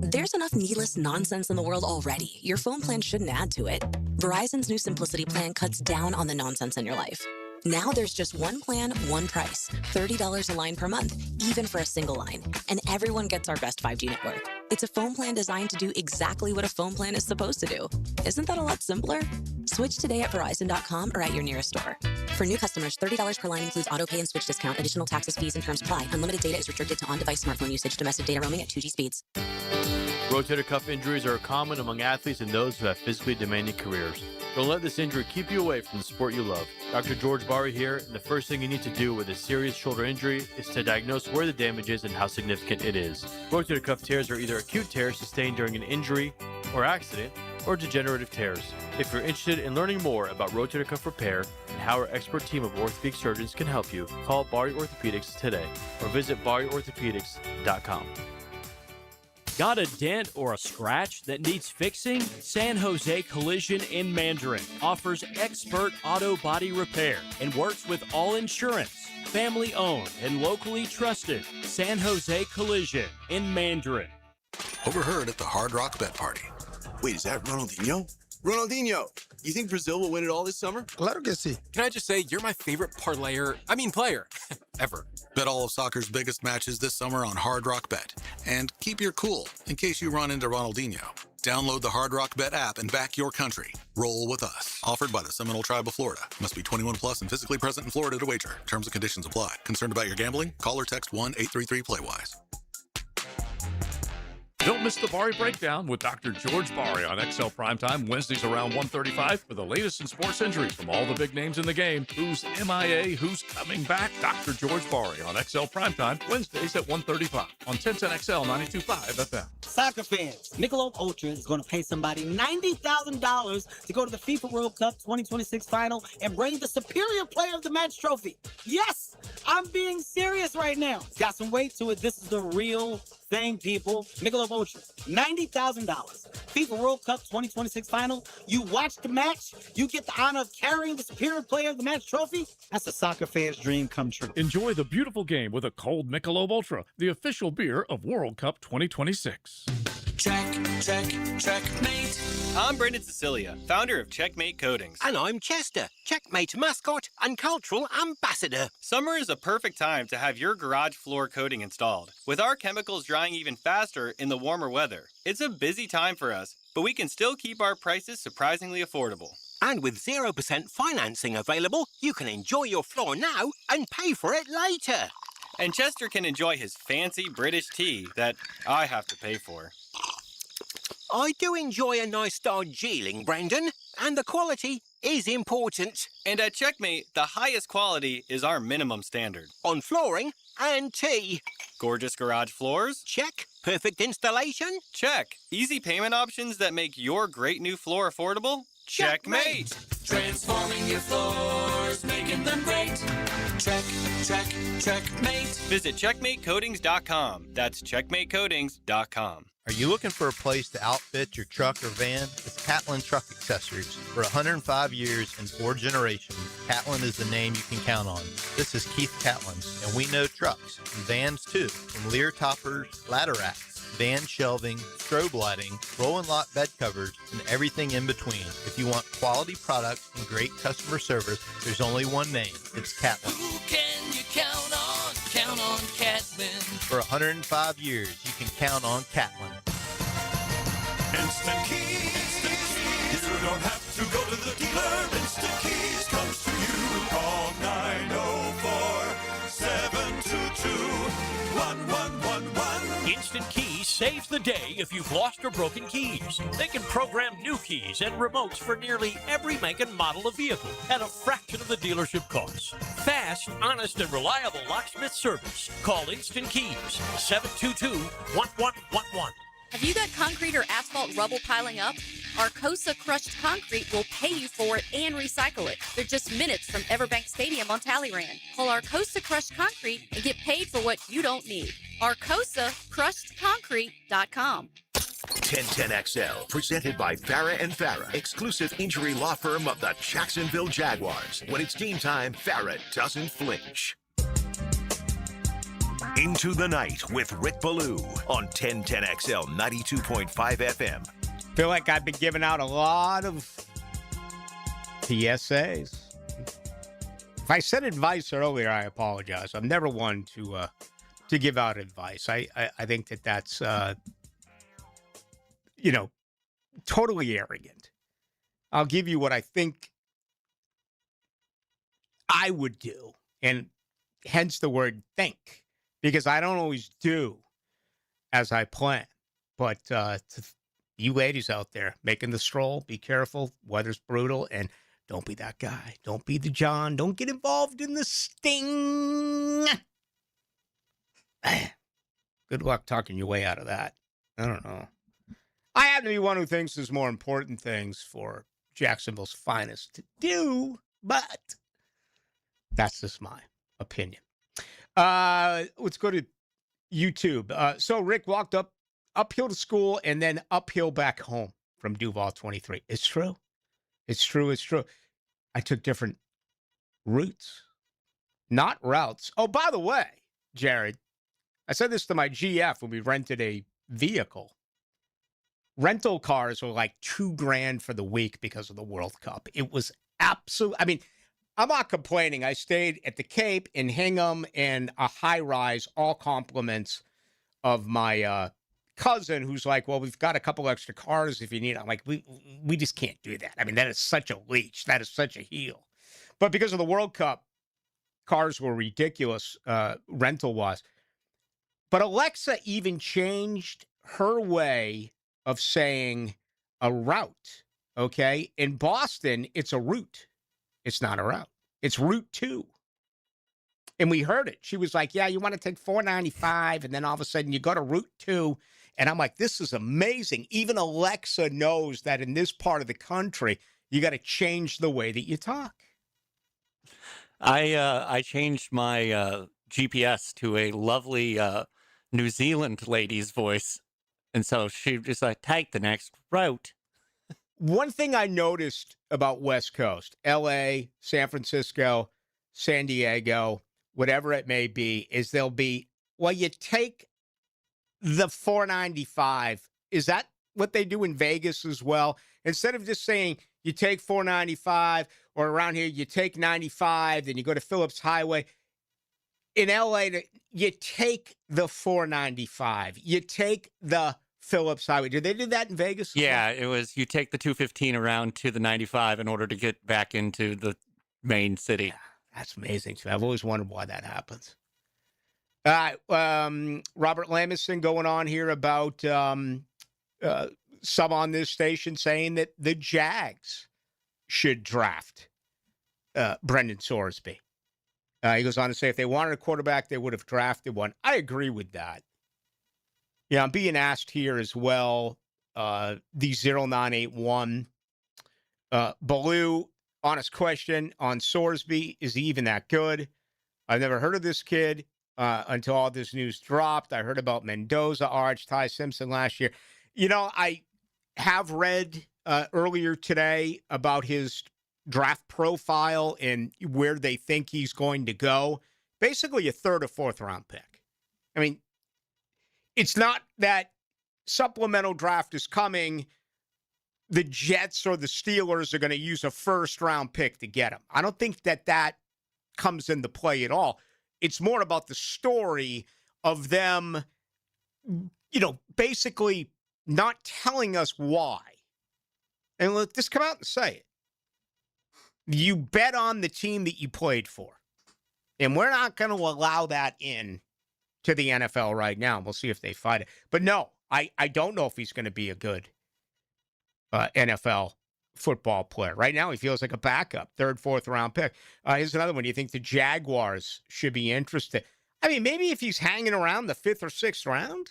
There's enough needless nonsense in the world already. Your phone plan shouldn't add to it. Verizon's new Simplicity plan cuts down on the nonsense in your life. Now there's just one plan, one price. $30 a line per month, even for a single line. And everyone gets our best 5G network. It's a phone plan designed to do exactly what a phone plan is supposed to do. Isn't that a lot simpler? Switch today at Verizon.com or at your nearest store. For new customers, $30 per line includes auto pay and switch discount. Additional taxes, fees, and terms apply. Unlimited data is restricted to on-device smartphone usage. Domestic data roaming at 2G speeds. Rotator cuff injuries are common among athletes and those who have physically demanding careers. Don't let this injury keep you away from the sport you love. Dr. George Barry here, and the first thing you need to do with a serious shoulder injury is to diagnose where the damage is and how significant it is. Rotator cuff tears are either acute tears sustained during an injury or accident, or degenerative tears. If you're interested in learning more about rotator cuff repair and how our expert team of orthopedic surgeons can help you, call Barry Orthopedics today or visit barryorthopedics.com. Got a dent or a scratch that needs fixing? San Jose Collision in Mandarin offers expert auto body repair and works with all insurance. Family owned and locally trusted. San Jose Collision in Mandarin. Overheard at the Hard Rock Bet Party. Wait, is that Ronaldinho? Ronaldinho, you think Brazil will win it all this summer? Claro que sí. Can I just say, you're my favorite player ever. Bet all of soccer's biggest matches this summer on Hard Rock Bet. And keep your cool in case you run into Ronaldinho. Download the Hard Rock Bet app and back your country. Roll with us. Offered by the Seminole Tribe of Florida. Must be 21 plus and physically present in Florida to wager. Terms and conditions apply. Concerned about your gambling? Call or text 1-833-PLAY-WISE. Don't miss the Bari Breakdown with Dr. George Bari on XL Primetime Wednesdays around 1:35 for the latest in sports injuries from all the big names in the game. Who's MIA? Who's coming back? Dr. George Bari on XL Primetime Wednesdays at 1:35 on 1010XL 92.5 FM. Soccer fans, Michelob Ultra is going to pay somebody $90,000 to go to the FIFA World Cup 2026 final and bring the Superior Player of the Match trophy. Yes, I'm being serious right now. It's got some weight to it. This is the real thing, people. Michelob Ultra, $90,000. FIFA World Cup 2026 final. You watch the match, you get the honor of carrying the Superior Player of the Match trophy. That's a soccer fan's dream come true. Enjoy the beautiful game with a cold Michelob Ultra, the official beer of World Cup 2026. Checkmate. I'm Brendan Cecilia, founder of Checkmate Coatings. And I'm Chester, Checkmate mascot and cultural ambassador. Summer is a perfect time to have your garage floor coating installed. With our chemicals drying even faster in the warmer weather, it's a busy time for us, but we can still keep our prices surprisingly affordable. And with 0% financing available, you can enjoy your floor now and pay for it later. And Chester can enjoy his fancy British tea that I have to pay for. I do enjoy a nice Darjeeling, Brendan, and the quality is important. And at Checkmate, the highest quality is our minimum standard. On flooring and tea. Gorgeous garage floors? Check. Perfect installation? Check. Easy payment options that make your great new floor affordable? Checkmate! Transforming your floors, making them great. Checkmate. Visit checkmatecoatings.com. That's checkmatecoatings.com. Are you looking for a place to outfit your truck or van? It's Catlin Truck Accessories. For 105 years and 4 generations, Catlin is the name you can count on. This is Keith Catlin, and we know trucks and vans too, from Lear toppers, ladder racks, van shelving, strobe lighting, roll and lock bed covers, and everything in between. If you want quality products and great customer service, there's only one name. It's Catlin. Who can you count on? Count on Catlin. For 105 years, you can count on Catlin. Instant Keys. You don't have to go to the dealer. Instant Keys comes to you. Call 904-722-1111. Instant Keys saves the day if you've lost or broken keys. They can program new keys and remotes for nearly every make and model of vehicle at a fraction of the dealership cost. Fast, honest, and reliable locksmith service. Call Instant Keys, 722-1111. Have you got concrete or asphalt rubble piling up? Arcosa Crushed Concrete will pay you for it and recycle it. They're just minutes from Everbank Stadium on Talleyrand. Call Arcosa Crushed Concrete and get paid for what you don't need. ArcosaCrushedConcrete.com. 1010XL, presented by Farah and Farah, exclusive injury law firm of the Jacksonville Jaguars. When it's game time, Farah doesn't flinch. Into the Night with Rick Ballou on 1010XL 92.5 FM. Feel like I've been giving out a lot of PSAs. If I said advice earlier, I apologize. I'm never one to give out advice. I think that's totally arrogant. I'll give you what I think I would do, and hence the word think. Because I don't always do as I plan. But to you ladies out there making the stroll, be careful. Weather's brutal. And don't be that guy. Don't be the John. Don't get involved in the sting. Good luck talking your way out of that. I don't know. I happen to be one who thinks there's more important things for Jacksonville's finest to do. But that's just my opinion. Let's go to YouTube. So Rick walked up uphill to school and then uphill back home from Duval 23. It's true. It's true. It's true. I took different routes, not routes. Oh, by the way, Jared, I said this to my GF when we rented a vehicle. Rental cars were like $2,000 for the week because of the World Cup. It was absolute. I mean, I'm not complaining. I stayed at the Cape in Hingham and a high rise, all compliments of my cousin, who's like, well, we've got a couple extra cars if you need it. I'm like, we just can't do that. I mean, that is such a leech. That is such a heel. But because of the World Cup, cars were ridiculous rental-wise. But Alexa even changed her way of saying a route, okay? In Boston, it's a route. It's not a route. It's Route 2. And we heard it. She was like, yeah, you want to take 495, and then all of a sudden you go to Route 2. And I'm like, this is amazing. Even Alexa knows that in this part of the country, you got to change the way that you talk. I changed my GPS to a lovely New Zealand lady's voice. And so she just like, take the next route. One thing I noticed about West Coast, L.A., San Francisco, San Diego, whatever it may be, is they'll be, well, you take the 495. Is that what they do in Vegas as well? Instead of just saying you take 495 or around here, you take 95, then you go to Phillips Highway. In L.A., you take the 495. You take the Phillips Highway. Did they do that in Vegas? Yeah, it was you take the 215 around to the 95 in order to get back into the main city. Yeah, that's amazing. I've always wondered why that happens. All right, Robert Lamison going on here about some on this station saying that the Jags should draft Brendan Sorsby. He goes on to say if they wanted a quarterback, they would have drafted one. I agree with that. Yeah, I'm being asked here as well, the 0981. Ballou, honest question on Sorsby. Is he even that good? I've never heard of this kid until all this news dropped. I heard about Mendoza, Arch, Ty Simpson last year. You know, I have read earlier today about his draft profile and where they think he's going to go. Basically a third or fourth round pick. I mean, it's not that supplemental draft is coming. The Jets or the Steelers are going to use a first round pick to get him. I don't think that comes into play at all. It's more about the story of them, you know, basically not telling us why. And let's just come out and say it. You bet on the team that you played for. And we're not going to allow that in to the NFL right now. We'll see if they fight it. But no, I don't know if he's going to be a good NFL football player. Right now, he feels like a backup, third, fourth round pick. Here's another one. Do you think the Jaguars should be interested? I mean, maybe if he's hanging around the fifth or sixth round.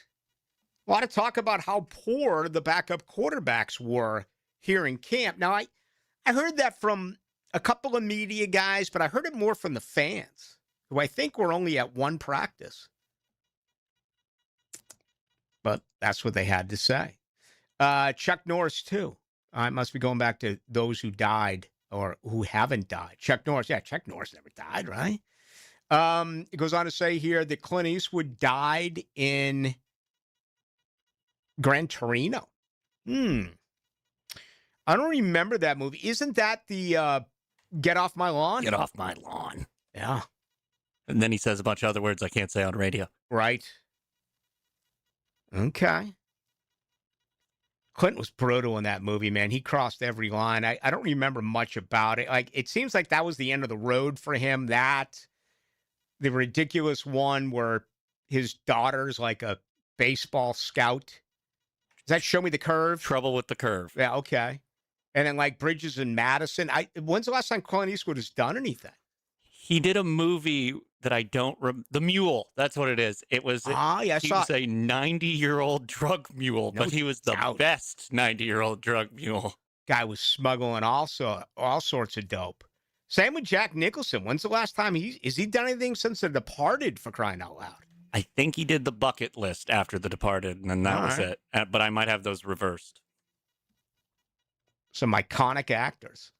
A lot of talk about how poor the backup quarterbacks were here in camp. Now, I heard that from a couple of media guys, but I heard it more from the fans, who I think were only at one practice. But that's what they had to say. Chuck Norris, too. I must be going back to those who died or who haven't died. Chuck Norris. Yeah, Chuck Norris never died, right? It goes on to say here that Clint Eastwood died in Gran Torino. I don't remember that movie. Isn't that the Get Off My Lawn? Get off my lawn. Yeah. And then he says a bunch of other words I can't say on radio. Right. Okay. Clint was brutal in that movie, man. He crossed every line. I don't remember much about it. Like, it seems like that was the end of the road for him. That, the ridiculous one where his daughter's like a baseball scout. Does that Show Me the Curve? Trouble with the Curve. Yeah, okay. And then like Bridges and Madison. When's the last time Clint Eastwood has done anything? He did a movie that I don't remember. The Mule. That's what it is. It was. Yeah, he was a 90-year-old drug mule, but he was the best 90-year-old drug mule. Guy was smuggling all sorts of dope. Same with Jack Nicholson. When's the last time has he done anything since The Departed, for crying out loud? I think he did the bucket list after The Departed, and then that All was right. it. But I might have those reversed. Some iconic actors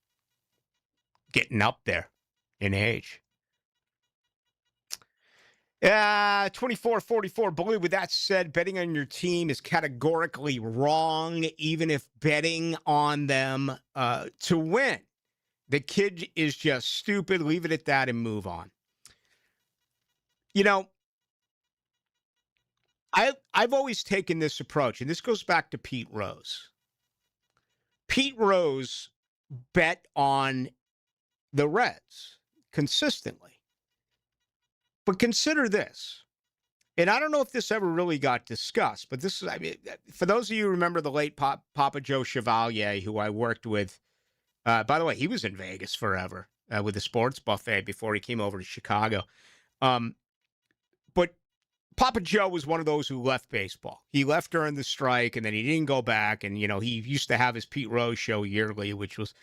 getting up there in age. 24-44 Ballou. With that said, betting on your team is categorically wrong, even if betting on them to win. The kid is just stupid. Leave it at that and move on. You know, I've always taken this approach, and this goes back to Pete Rose. Pete Rose bet on the Reds consistently. But consider this, and I don't know if this ever really got discussed, but this is, I mean, for those of you who remember the late Papa Joe Chevalier, who I worked with, by the way, he was in Vegas forever with the sports buffet before he came over to Chicago. But Papa Joe was one of those who left baseball. He left during the strike, and then he didn't go back. And, you know, he used to have his Pete Rose show yearly, which was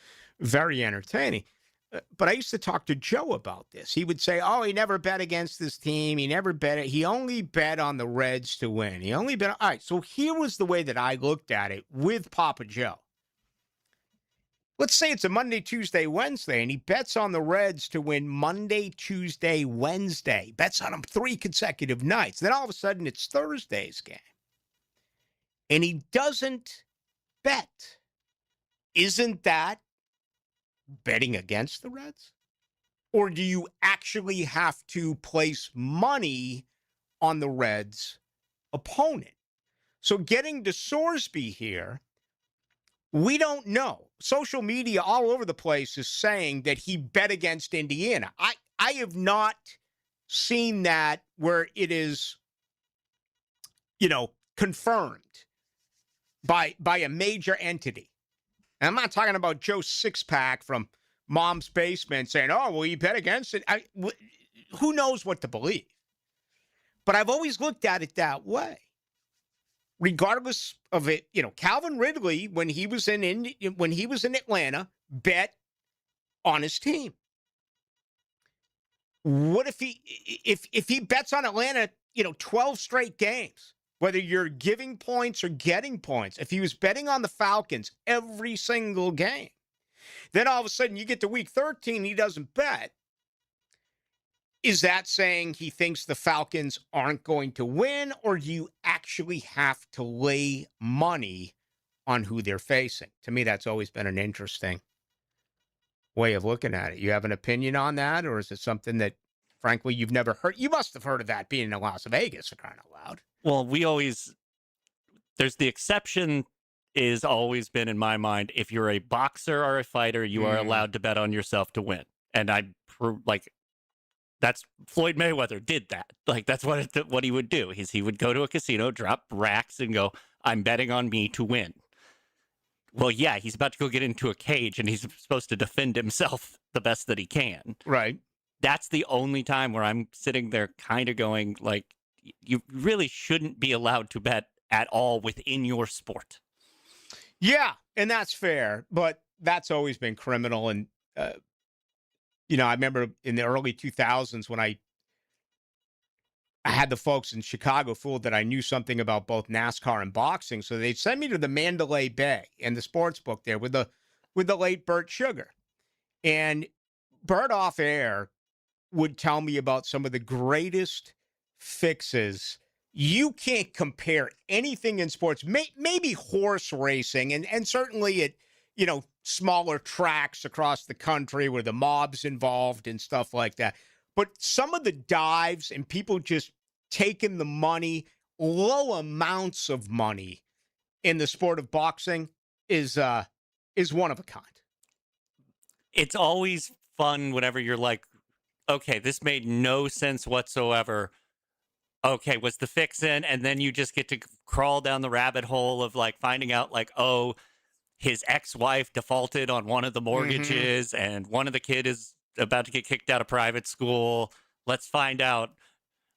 very entertaining. But I used to talk to Joe about this. He would say, oh, he never bet against this team. He only bet on the Reds to win. He only bet. All right, so here was the way that I looked at it with Papa Joe. Let's say it's a Monday, Tuesday, Wednesday, and he bets on the Reds to win Monday, Tuesday, Wednesday. Bets on them 3 consecutive nights. Then all of a sudden it's Thursday's game. And he doesn't bet. Isn't that betting against the Reds? Or do you actually have to place money on the Reds' opponent? So getting to Sorsby here, we don't know. Social media all over the place is saying that he bet against Indiana. I have not seen that where it is, you know, confirmed by a major entity. And I'm not talking about Joe Sixpack from Mom's Basement saying, oh, well, he bet against it. Who knows what to believe? But I've always looked at it that way. Regardless of it, you know, Calvin Ridley, when he was in Atlanta, bet on his team. What if he bets on Atlanta, you know, 12 straight games, whether you're giving points or getting points? If he was betting on the Falcons every single game, then all of a sudden you get to week 13, he doesn't bet. Is that saying he thinks the Falcons aren't going to win, or do you actually have to lay money on who they're facing? To me, that's always been an interesting way of looking at it. You have an opinion on that, or is it something that, frankly, you've never heard? You must have heard of that being in Las Vegas, for crying out loud. Well, there's the exception is always been in my mind. If you're a boxer or a fighter, you are allowed to bet on yourself to win. And that's Floyd Mayweather did that. Like, that's what he would do. He would go to a casino, drop racks, and go, I'm betting on me to win. Well, yeah, he's about to go get into a cage, and he's supposed to defend himself the best that he can. Right. That's the only time where I'm sitting there kind of going, like, you really shouldn't be allowed to bet at all within your sport. Yeah, and that's fair, but that's always been criminal. And, you know, I remember in the early 2000s when I had the folks in Chicago fooled that I knew something about both NASCAR and boxing. So they'd send me to the Mandalay Bay and the sports book there with the late Bert Sugar. And Bert off air would tell me about some of the greatest fixes. You can't compare anything in sports, maybe horse racing, and certainly at, you know, smaller tracks across the country where the mob's involved and stuff like that. But some of the dives and people just taking the money, low amounts of money in the sport of boxing is one of a kind. It's always fun whenever you're like, okay, this made no sense whatsoever. Okay, was the fix in? And then you just get to crawl down the rabbit hole of like finding out like, oh, his ex-wife defaulted on one of the mortgages and one of the kid is about to get kicked out of private school. Let's find out.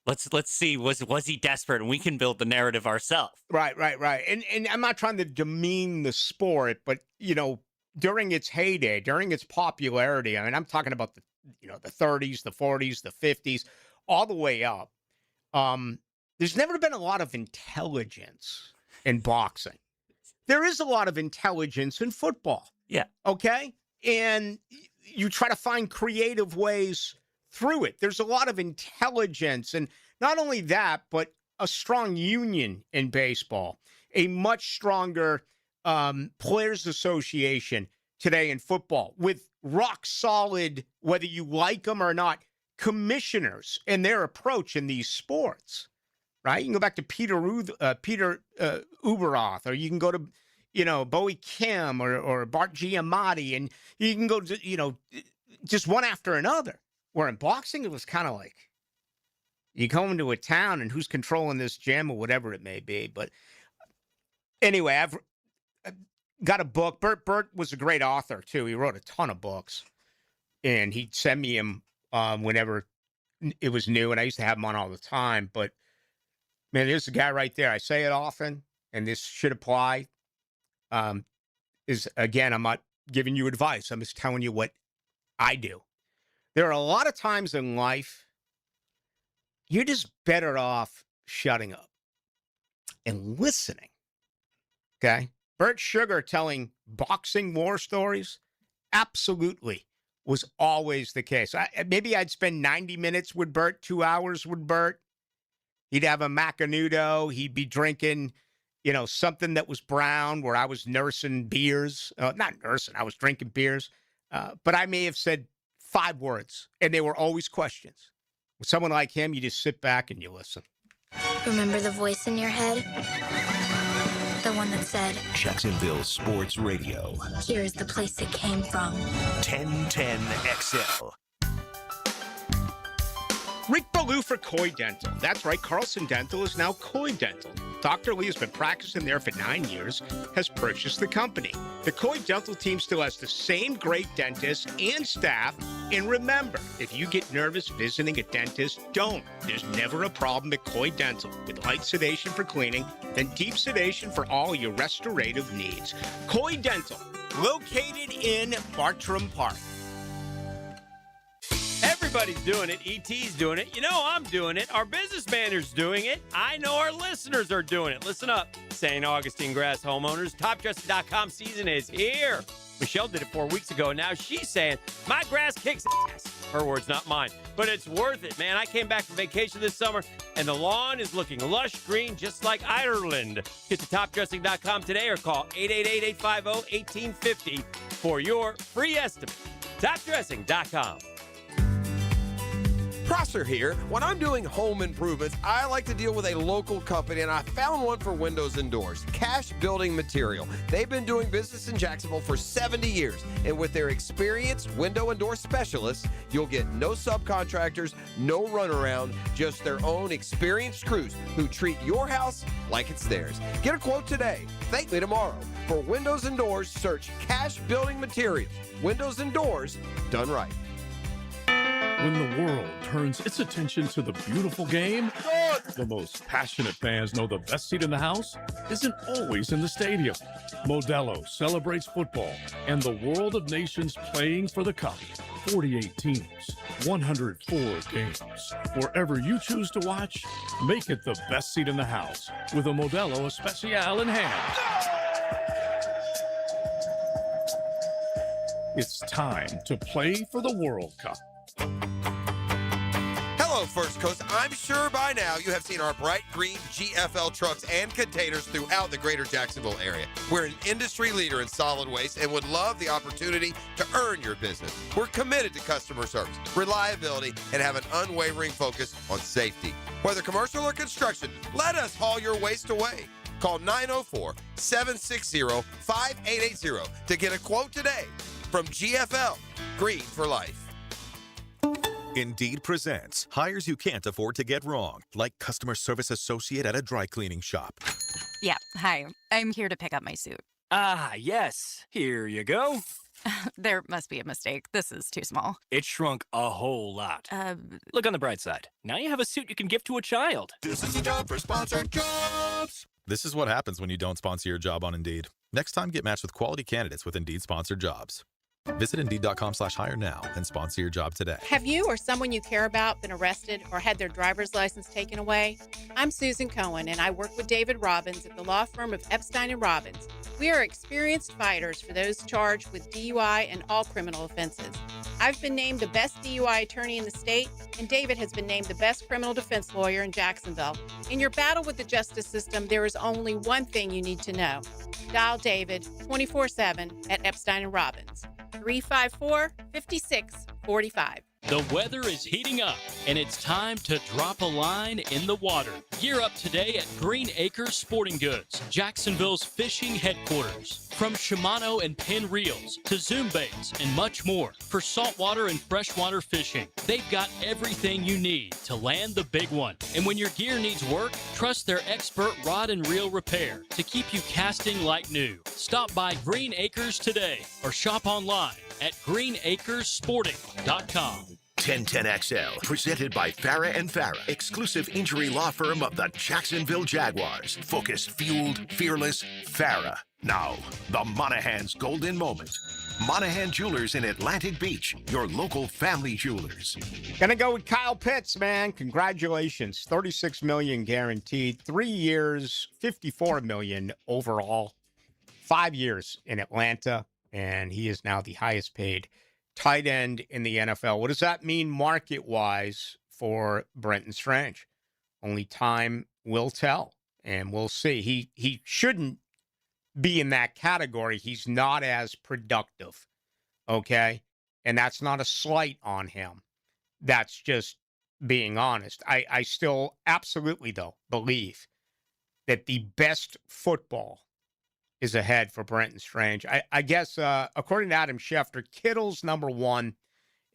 Let's see, was he desperate? And we can build the narrative ourselves. Right. And I'm not trying to demean the sport, but, you know, during its heyday, during its popularity, I mean, I'm talking about the 30s, the 40s, the 50s, all the way up. there's never been a lot of intelligence in boxing. There is a lot of intelligence in football. Yeah. Okay? And you try to find creative ways through it. There's a lot of intelligence. And not only that, but a strong union in baseball, a much stronger players association today in football with rock solid, whether you like them or not, commissioners and their approach in these sports, right? You can go back to Peter Uberoth, or you can go to, Bowie Kim or Bart Giamatti, and you can go to, just one after another. Where in boxing, it was kind of like you go into a town and who's controlling this gym or whatever it may be. But anyway, I've got a book. Bert was a great author, too. He wrote a ton of books. And he'd send me him whenever it was new. And I used to have him on all the time. But, man, there's a guy right there. I say it often, and this should apply. Again, I'm not giving you advice. I'm just telling you what I do. There are a lot of times in life, you're just better off shutting up and listening. Okay? Bert Sugar telling boxing war stories absolutely was always the case. Maybe I'd spend 90 minutes with Bert, 2 hours with Bert. He'd have a Macanudo. He'd be drinking, something that was brown where I was nursing beers. Not nursing, I was drinking beers. But I may have said 5 words, and they were always questions. With someone like him, you just sit back and you listen. Remember the voice in your head? The one that said, Jacksonville Sports Radio. Here's the place it came from. 1010 XL. Rick Ballou for Coy Dental. That's right, Carlson Dental is now Coy Dental. Dr. Lee has been practicing there for 9 years, has purchased the company. The Coy Dental team still has the same great dentists and staff. And remember, if you get nervous visiting a dentist, don't. There's never a problem at Coy Dental. With light sedation for cleaning, then deep sedation for all your restorative needs. Coy Dental, located in Bartram Park. Everybody's doing it. ET's doing it. I'm doing it. Our business manager's doing it. I know our listeners are doing it. Listen up, St. Augustine grass homeowners. TopDressing.com season is here. Michelle did it 4 weeks ago, and now she's saying, my grass kicks ass. Her words, not mine. But it's worth it, man. I came back from vacation this summer, and the lawn is looking lush green, just like Ireland. Get to TopDressing.com today or call 888-850-1850 for your free estimate. TopDressing.com. Prosser here. When I'm doing home improvements, I like to deal with a local company, and I found one for windows and doors, Cash Building Material. They've been doing business in Jacksonville for 70 years, and with their experienced window and door specialists, you'll get no subcontractors, no runaround, just their own experienced crews who treat your house like it's theirs. Get a quote today. Thank me tomorrow. For windows and doors, search Cash Building Material. Windows and doors done right. When the world turns its attention to the beautiful game, the most passionate fans know the best seat in the house isn't always in the stadium. Modelo celebrates football and the world of nations playing for the cup. 48 teams, 104 games. Wherever you choose to watch, make it the best seat in the house with a Modelo Especial in hand. It's time to play for the World Cup. Hello, First Coast. I'm sure by now you have seen our bright green GFL trucks and containers throughout the greater Jacksonville area. We're an industry leader in solid waste and would love the opportunity to earn your business. We're committed to customer service, reliability, and have an unwavering focus on safety. Whether commercial or construction, let us haul your waste away. Call 904-760-5880 to get a quote today. From GFL, Green for Life. Indeed presents hires you can't afford to get wrong, like customer service associate at a dry cleaning shop. Yeah, hi. I'm here to pick up my suit. Ah, yes. Here you go. There must be a mistake. This is too small. It shrunk a whole lot. Look on the bright side. Now you have a suit you can give to a child. This is a job for Sponsored Jobs. This is what happens when you don't sponsor your job on Indeed. Next time, get matched with quality candidates with Indeed Sponsored Jobs. Visit Indeed.com/hire now and sponsor your job today. Have you or someone you care about been arrested or had their driver's license taken away? I'm Susan Cohen, and I work with David Robbins at the law firm of Epstein & Robbins. We are experienced fighters for those charged with DUI and all criminal offenses. I've been named the best DUI attorney in the state, and David has been named the best criminal defense lawyer in Jacksonville. In your battle with the justice system, there is only one thing you need to know. Dial David 24/7 at Epstein & Robbins. 354-5645. The weather is heating up, and it's time to drop a line in the water. Gear up today at Green Acres Sporting Goods, Jacksonville's fishing headquarters. From Shimano and Penn Reels to Zoom baits and much more for saltwater and freshwater fishing. They've got everything you need to land the big one. And when your gear needs work, trust their expert rod and reel repair to keep you casting like new. Stop by Green Acres today or shop online at greenacresporting.com. 1010XL, presented by Farah and Farah, exclusive injury law firm of the Jacksonville Jaguars. Focused, fueled, fearless, Farah. Now, the Monahan's golden moment. Monahan Jewelers in Atlantic Beach, your local family jewelers. Gonna go with Kyle Pitts, man. Congratulations. $36 million guaranteed. 3 years, $54 million overall. 5 years in Atlanta, and he is now the highest paid tight end in the NFL. What does that mean market-wise for Brenton Strange? Only time will tell, and we'll see. He shouldn't be in that category. He's not as productive, okay? And that's not a slight on him. That's just being honest. I still absolutely, though, believe that the best football is ahead for Brenton Strange. I guess, according to Adam Schefter, Kittle's number 1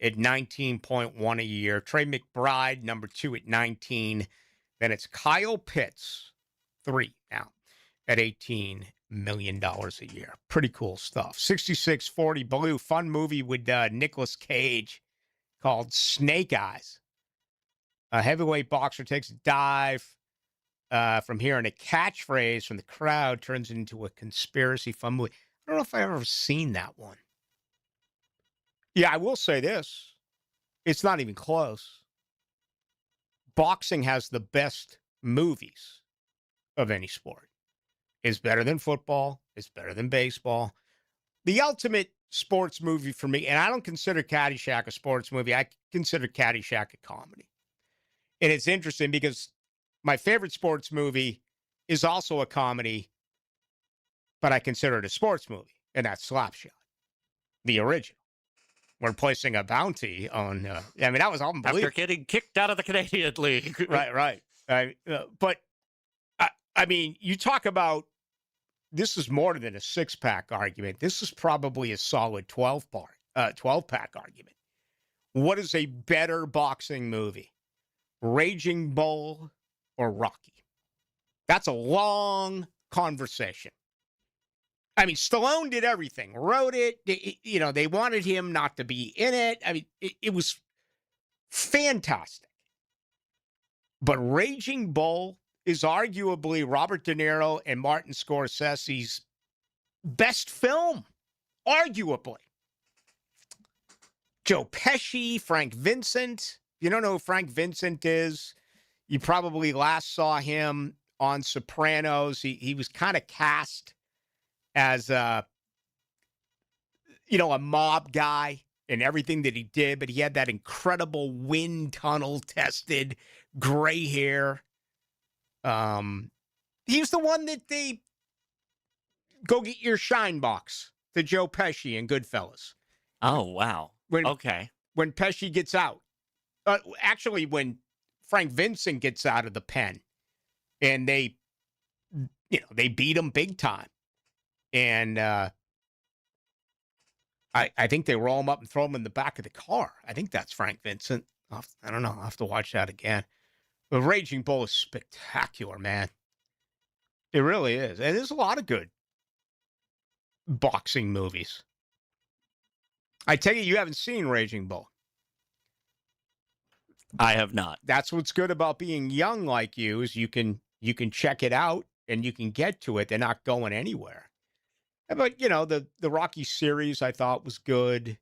at 19.1 a year. Trey McBride, number 2 at 19. Then it's Kyle Pitts, 3 now, at $18 million a year. Pretty cool stuff. 6640 Ballou, fun movie with Nicolas Cage called Snake Eyes. A heavyweight boxer takes a dive from here, and a catchphrase from the crowd turns into a conspiracy fun movie. I don't know if I've ever seen that one. Yeah, I will say this. It's not even close. Boxing has the best movies of any sport. It's better than football. It's better than baseball. The ultimate sports movie for me, and I don't consider Caddyshack a sports movie. I consider Caddyshack a comedy. And it's interesting because my favorite sports movie is also a comedy, but I consider it a sports movie, and that's Slapshot, the original. We're placing a bounty on, that was unbelievable. After getting kicked out of the Canadian League. Right. But, you talk about, this is more than a 6-pack argument. This is probably a solid 12-pack argument. What is a better boxing movie? Raging Bull or Rocky? That's a long conversation. Stallone did everything, wrote it. They wanted him not to be in it. It was fantastic. But Raging Bull is arguably Robert De Niro and Martin Scorsese's best film, arguably. Joe Pesci, Frank Vincent. If you don't know who Frank Vincent is, you probably last saw him on Sopranos. He was kind of cast as a mob guy in everything that he did, but he had that incredible wind tunnel tested gray hair. He was the one that they go get your shine box to Joe Pesci in Goodfellas. Oh, wow. Okay. When Pesci gets out. Actually, when Frank Vincent gets out of the pen and they beat him big time. And I think they roll him up and throw him in the back of the car. I think that's Frank Vincent. I don't know. I'll have to watch that again. The Raging Bull is spectacular, man. It really is. And there's a lot of good boxing movies. I take it you haven't seen Raging Bull. I have not. That's what's good about being young like you is you can check it out and you can get to it. They're not going anywhere. But the Rocky series I thought was good.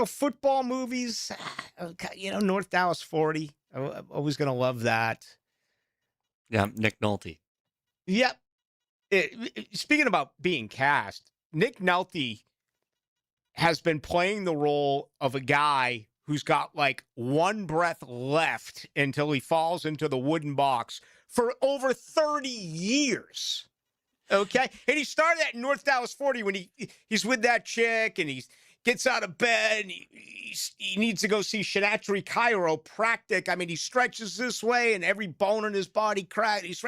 Football movies. North Dallas 40. I'm always gonna love that. Yeah, Nick Nolte. Yep. Speaking about being cast, Nick Nolte has been playing the role of a guy who's got like one breath left until he falls into the wooden box for over 30 years. Okay? And he started that in North Dallas 40 when he's with that chick and he gets out of bed and he needs to go see Shinatri chiropractic. I mean, he stretches this way and every bone in his body cracks.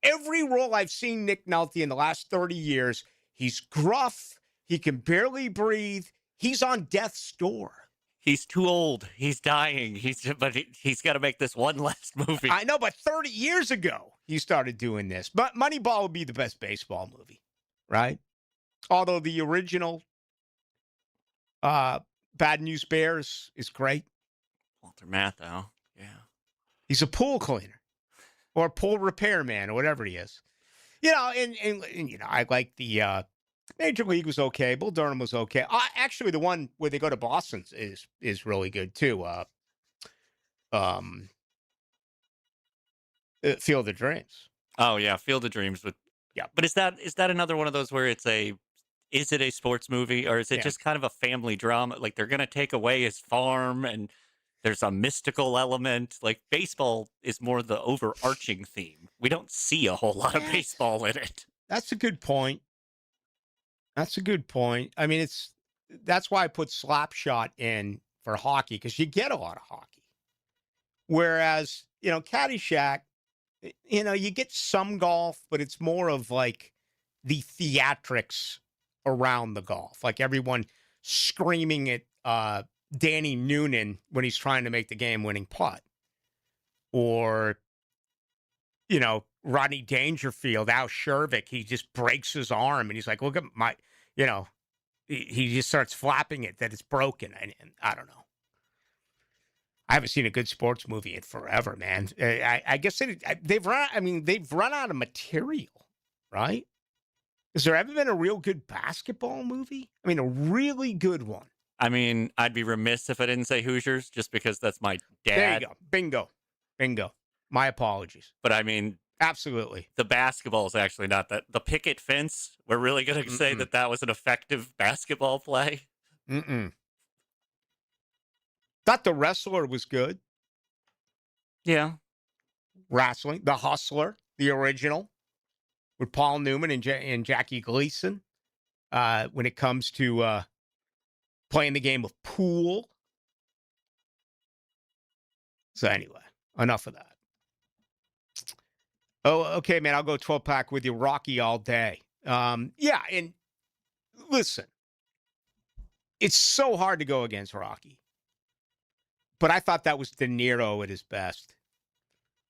Every role I've seen Nick Nolte in the last 30 years, he's gruff. He can barely breathe. He's on death's door. He's too old. He's dying. He's got to make this one last movie. I know, but 30 years ago, he started doing this. But Moneyball would be the best baseball movie, right? Although the original Bad News Bears is great. Walter Matthau, yeah. He's a pool cleaner or a pool repairman or whatever he is. And I like the Major League was okay. Bull Durham was okay. Actually, the one where they go to Boston is really good too. Field of Dreams. Oh yeah, Field of Dreams. Yeah. But is that another one of those where is it a sports movie or is it just kind of a family drama? Like they're gonna take away his farm and there's a mystical element. Like baseball is more the overarching theme. We don't see a whole lot of baseball in it. That's a good point. I mean, that's why I put Slapshot in for hockey, because you get a lot of hockey. Whereas, Caddyshack, you get some golf, but it's more of like the theatrics around the golf. Like everyone screaming at Danny Noonan when he's trying to make the game-winning putt. Or, Rodney Dangerfield, Al Shervick, he just breaks his arm and he's like, look at my, he just starts flapping it that it's broken. And I don't know. I haven't seen a good sports movie in forever, man. I guess they've run out of material, right? Has there ever been a real good basketball movie? I mean, a really good one. I mean, I'd be remiss if I didn't say Hoosiers just because that's my dad. There you go. Bingo. My apologies. But I mean, absolutely. The basketball is actually not that. The picket fence, we're really going to say that was an effective basketball play? Thought The Wrestler was good. Yeah. Wrestling. The Hustler, the original, with Paul Newman and Jackie Gleason. When it comes to playing the game of pool. So anyway, enough of that. Oh, okay, man, I'll go 12-pack with you. Rocky all day. Yeah, and listen, it's so hard to go against Rocky. But I thought that was De Niro at his best.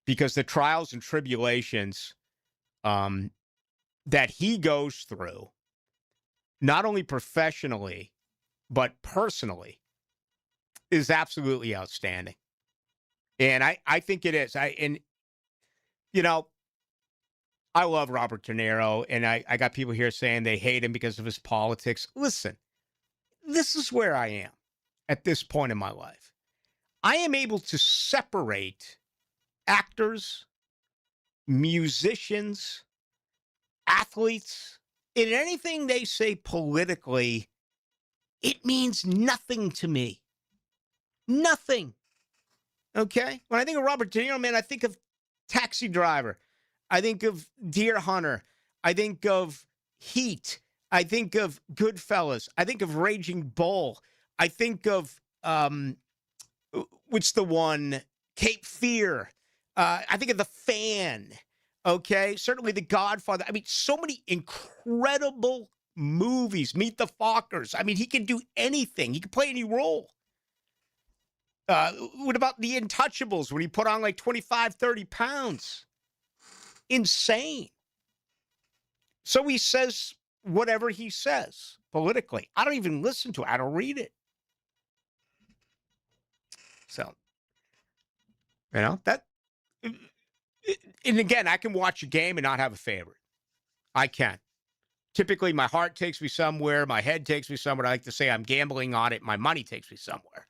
Because the trials and tribulations that he goes through, not only professionally, but personally, is absolutely outstanding. And I think it is. I love Robert De Niro, and I got people here saying they hate him because of his politics. Listen, this is where I am at this point in my life. I am able to separate actors, musicians, athletes, in anything they say politically. It means nothing to me. Nothing. Okay? When I think of Robert De Niro, man, I think of Taxi Driver. I think of Deer Hunter. I think of Heat. I think of Goodfellas. I think of Raging Bull. I think of, what's the one? Cape Fear. I think of The Fan. Okay? Certainly The Godfather. I mean, so many incredible movies. Meet the Fockers. I mean, he can do anything. He can play any role. What about The Untouchables when he put on like 25, 30 pounds? Insane. So he says whatever he says politically. I don't even listen to it. I don't read it. So, that, and again, I can watch a game and not have a favorite. I can. Typically, my heart takes me somewhere. My head takes me somewhere. I like to say I'm gambling on it. My money takes me somewhere.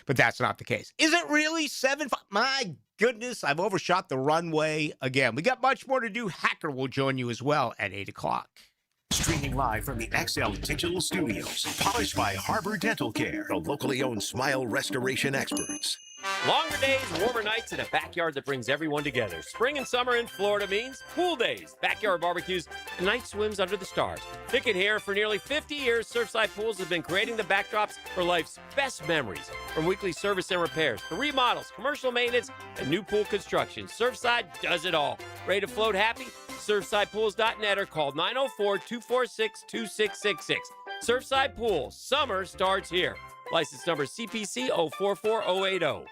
But that's not the case. Is it really 7-5? My goodness, I've overshot the runway again. We got much more to do. Hacker will join you as well at 8 o'clock. Streaming live from the XL Digital Studios. Polished by Harbor Dental Care, the locally owned smile restoration experts. Longer days, warmer nights, and a backyard that brings everyone together. Spring and summer in Florida means pool days, backyard barbecues, and night swims under the stars. Pick it here. For nearly 50 years, Surfside Pools have been creating the backdrops for life's best memories. From weekly service and repairs to remodels, commercial maintenance, and new pool construction, Surfside does it all. Ready to float happy? SurfsidePools.net or call 904-246-2666. Surfside Pools. Summer starts here. License number CPC 044080.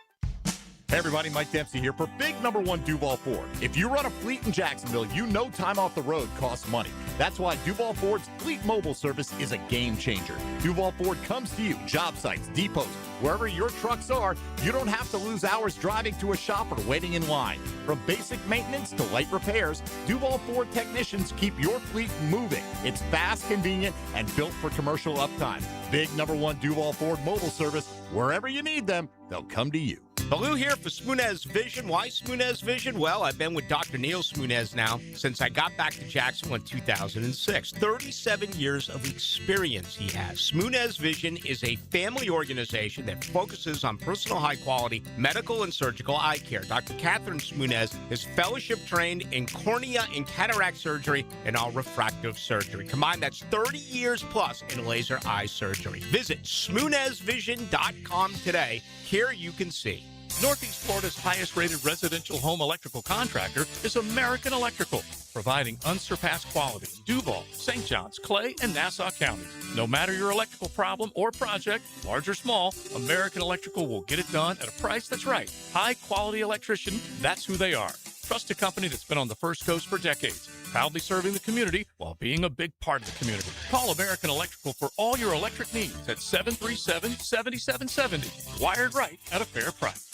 Hey everybody, Mike Dempsey here for big #1 Duval Ford. If you run a fleet in Jacksonville, you know time off the road costs money. That's why Duval Ford's Fleet Mobile service is a game changer. Duval Ford comes to you, job sites, depots, wherever your trucks are. You don't have to lose hours driving to a shop or waiting in line. From basic maintenance to light repairs, Duval Ford technicians keep your fleet moving. It's fast, convenient, and built for commercial uptime. Big #1 Duval Ford mobile service. Wherever you need them, they'll come to you. Ballou here for Smoonez Vision. Why Smoonez Vision? Well, I've been with Dr. Neil Smoonez now since I got back to Jacksonville in 2006. 37 years of experience he has. Smoonez Vision is a family organization that focuses on personal high-quality medical and surgical eye care. Dr. Catherine Smoonez is fellowship-trained in cornea and cataract surgery and all refractive surgery. Combined, that's 30 years plus in laser eye surgery. Visit SmoonezVision.com today. Here you can see. Northeast Florida's highest-rated residential home electrical contractor is American Electrical, providing unsurpassed quality in Duval, St. Johns, Clay, and Nassau counties. No matter your electrical problem or project, large or small, American Electrical will get it done at a price that's right. High-quality electrician, that's who they are. Trusted company that's been on the First Coast for decades, proudly serving the community while being a big part of the community. Call American Electrical for all your electric needs at 737-7770. Wired right at a fair price.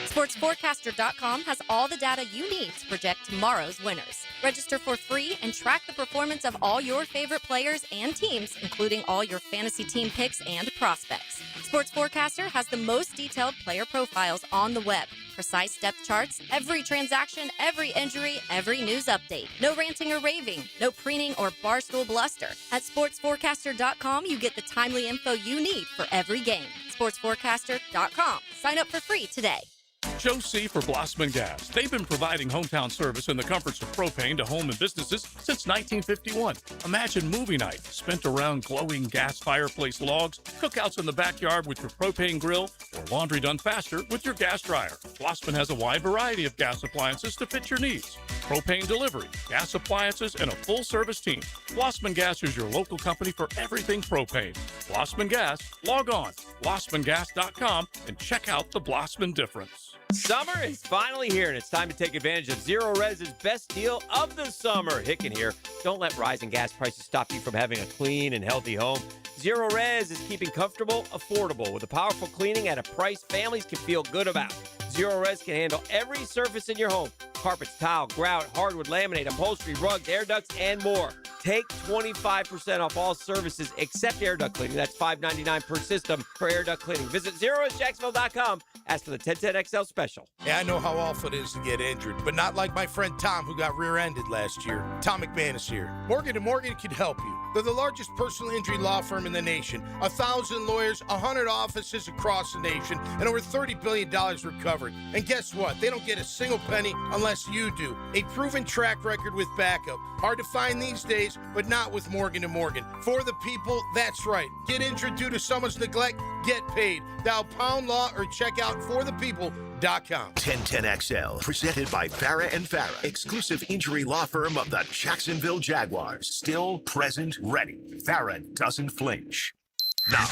SportsForecaster.com has all the data you need to project tomorrow's winners. Register for free and track the performance of all your favorite players and teams, including all your fantasy team picks and prospects. Sports Forecaster has the most detailed player profiles on the web, precise depth charts, every transaction, every injury, every news update. No ranting or raving, no preening or barstool bluster. At SportsForecaster.com, you get the timely info you need for every game. SportsForecaster.com. Sign up for free today. Joe C. for Blossman Gas. They've been providing hometown service and the comforts of propane to home and businesses since 1951. Imagine movie night spent around glowing gas fireplace logs, cookouts in the backyard with your propane grill, or laundry done faster with your gas dryer. Blossman has a wide variety of gas appliances to fit your needs. Propane delivery, gas appliances, and a full-service team. Blossman Gas is your local company for everything propane. Blossman Gas, log on, blossmangas.com, and check out the Blossman difference. Summer is finally here, and it's time to take advantage of Zero Res's best deal of the summer. Hicken here. Don't let rising gas prices stop you from having a clean and healthy home. Zero Res is keeping comfortable, affordable, with a powerful cleaning at a price families can feel good about. Zero Res can handle every surface in your home. Carpets, tile, grout, hardwood, laminate, upholstery, rugs, air ducts, and more. Take 25% off all services except air duct cleaning. That's $5.99 per system for air duct cleaning. Visit ZeroResJacksonville.com. Ask for the 1010XL special. Yeah, I know how awful it is to get injured, but not like my friend Tom, who got rear-ended last year. Tom McManus here. Morgan & Morgan can help you. They're the largest personal injury law firm in the nation. 1,000 lawyers, 100 offices across the nation, and over $30 billion recovered. And guess what? They don't get a single penny unless you do. A proven track record with backup. Hard to find these days, but not with Morgan & Morgan. For the people, that's right. Get injured due to someone's neglect, get paid. Dial Pound Law or check out forthepeople.com. 1010XL, presented by Farah and Farah, exclusive injury law firm of the Jacksonville Jaguars. Still, present, ready. Farah doesn't flinch. Now,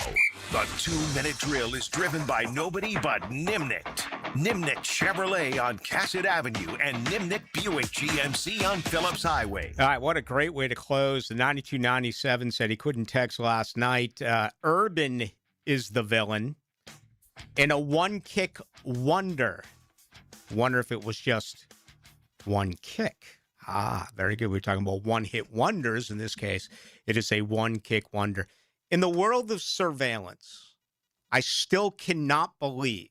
the 2-minute drill is driven by nobody but Nimnicht. Nimnicht Chevrolet on Cassett Avenue and Nimnicht Buick GMC on Phillips Highway. All right, what a great way to close. The 9297 said he couldn't text last night. Urban is the villain in a one-kick wonder. Wonder if it was just one kick. Very good. We're talking about one-hit wonders. In this case, it is a one-kick wonder. In the world of surveillance, I still cannot believe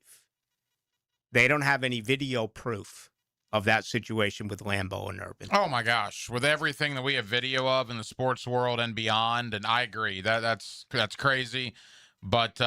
they don't have any video proof of that situation with Lambeau and Urban. Oh, my gosh. With everything that we have video of in the sports world and beyond, and I agree, that's crazy. But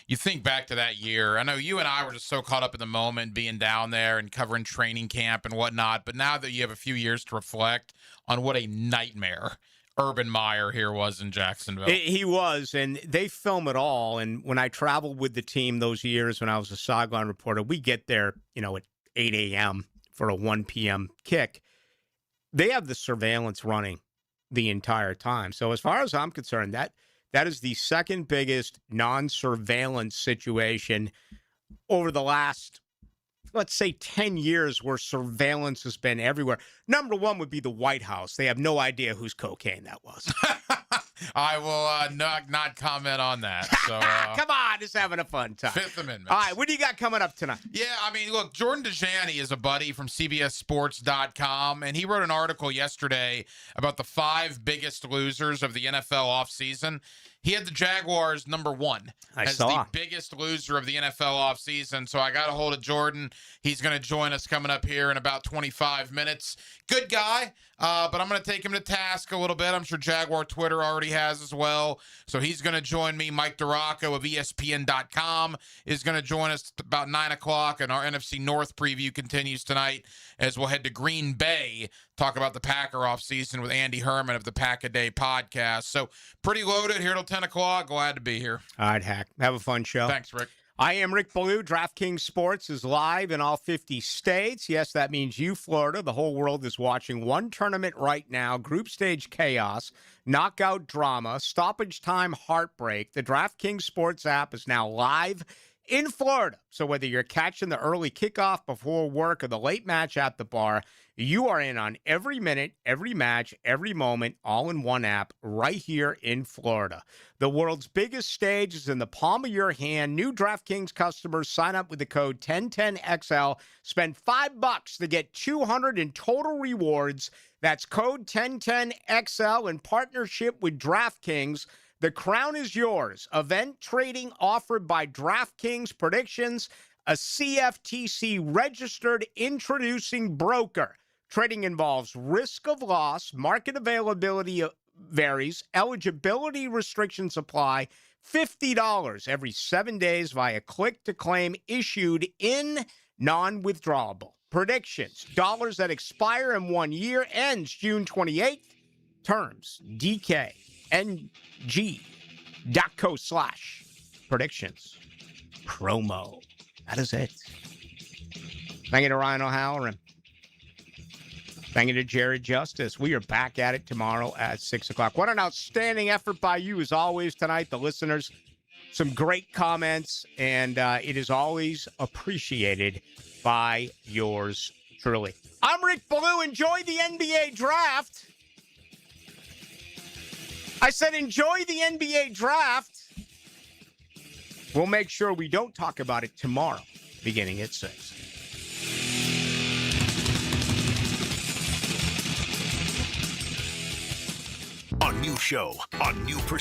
you think back to that year. I know you and I were just so caught up in the moment, being down there and covering training camp and whatnot. But now that you have a few years to reflect on what a nightmare Urban Meyer here was in Jacksonville. He was, and they film it all. And when I traveled with the team those years when I was a sideline reporter, we get there, at 8 a.m. for a 1 p.m. kick. They have the surveillance running the entire time. So as far as I'm concerned, that is the second biggest non-surveillance situation over the last, let's say, 10 years where surveillance has been everywhere. Number one would be the White House. They have no idea whose cocaine that was. I will not comment on that. So, come on, just having a fun time. Fifth Amendment. All right, what do you got coming up tonight? Yeah, I mean, look, Jordan DeJani is a buddy from CBSSports.com, and he wrote an article yesterday about the 5 biggest losers of the NFL offseason. He had the Jaguars number 1 as the biggest loser of the NFL offseason. So I got a hold of Jordan. He's going to join us coming up here in about 25 minutes. Good guy, but I'm going to take him to task a little bit. I'm sure Jaguar Twitter already has as well. So he's going to join me. Mike DeRocco of ESPN.com is going to join us about 9 o'clock, and our NFC North preview continues tonight as we'll head to Green Bay, talk about the Packer offseason with Andy Herman of the Pack-A-Day podcast. So pretty loaded here till 10 o'clock. Glad to be here. All right, Hack. Have a fun show. Thanks, Rick. I am Rick Ballou. DraftKings Sports is live in all 50 states. Yes, that means you, Florida. The whole world is watching one tournament right now. Group stage chaos, knockout drama, stoppage time heartbreak. The DraftKings Sports app is now live in Florida. So whether you're catching the early kickoff before work or the late match at the bar, you are in on every minute, every match, every moment, all in one app right here in Florida. The world's biggest stage is in the palm of your hand. New DraftKings customers sign up with the code 1010XL. Spend $5 to get $200 in total rewards. That's code 1010XL in partnership with DraftKings. The crown is yours. Event trading offered by DraftKings Predictions, a CFTC registered introducing broker. Trading involves risk of loss, market availability varies, eligibility restrictions apply, $50 every 7 days via click-to-claim issued in non-withdrawable. Predictions, dollars that expire in 1 year, ends June 28th. Terms, DKNG.co/predictions. Promo. That is it. Thank you to Ryan O'Halloran. Thank you to Jared Justice. We are back at it tomorrow at 6 o'clock. What an outstanding effort by you, as always, tonight, the listeners. Some great comments, and it is always appreciated by yours truly. I'm Rick Ballou. Enjoy the NBA draft. I said enjoy the NBA draft. We'll make sure we don't talk about it tomorrow, beginning at 6. A new show, a new perspective.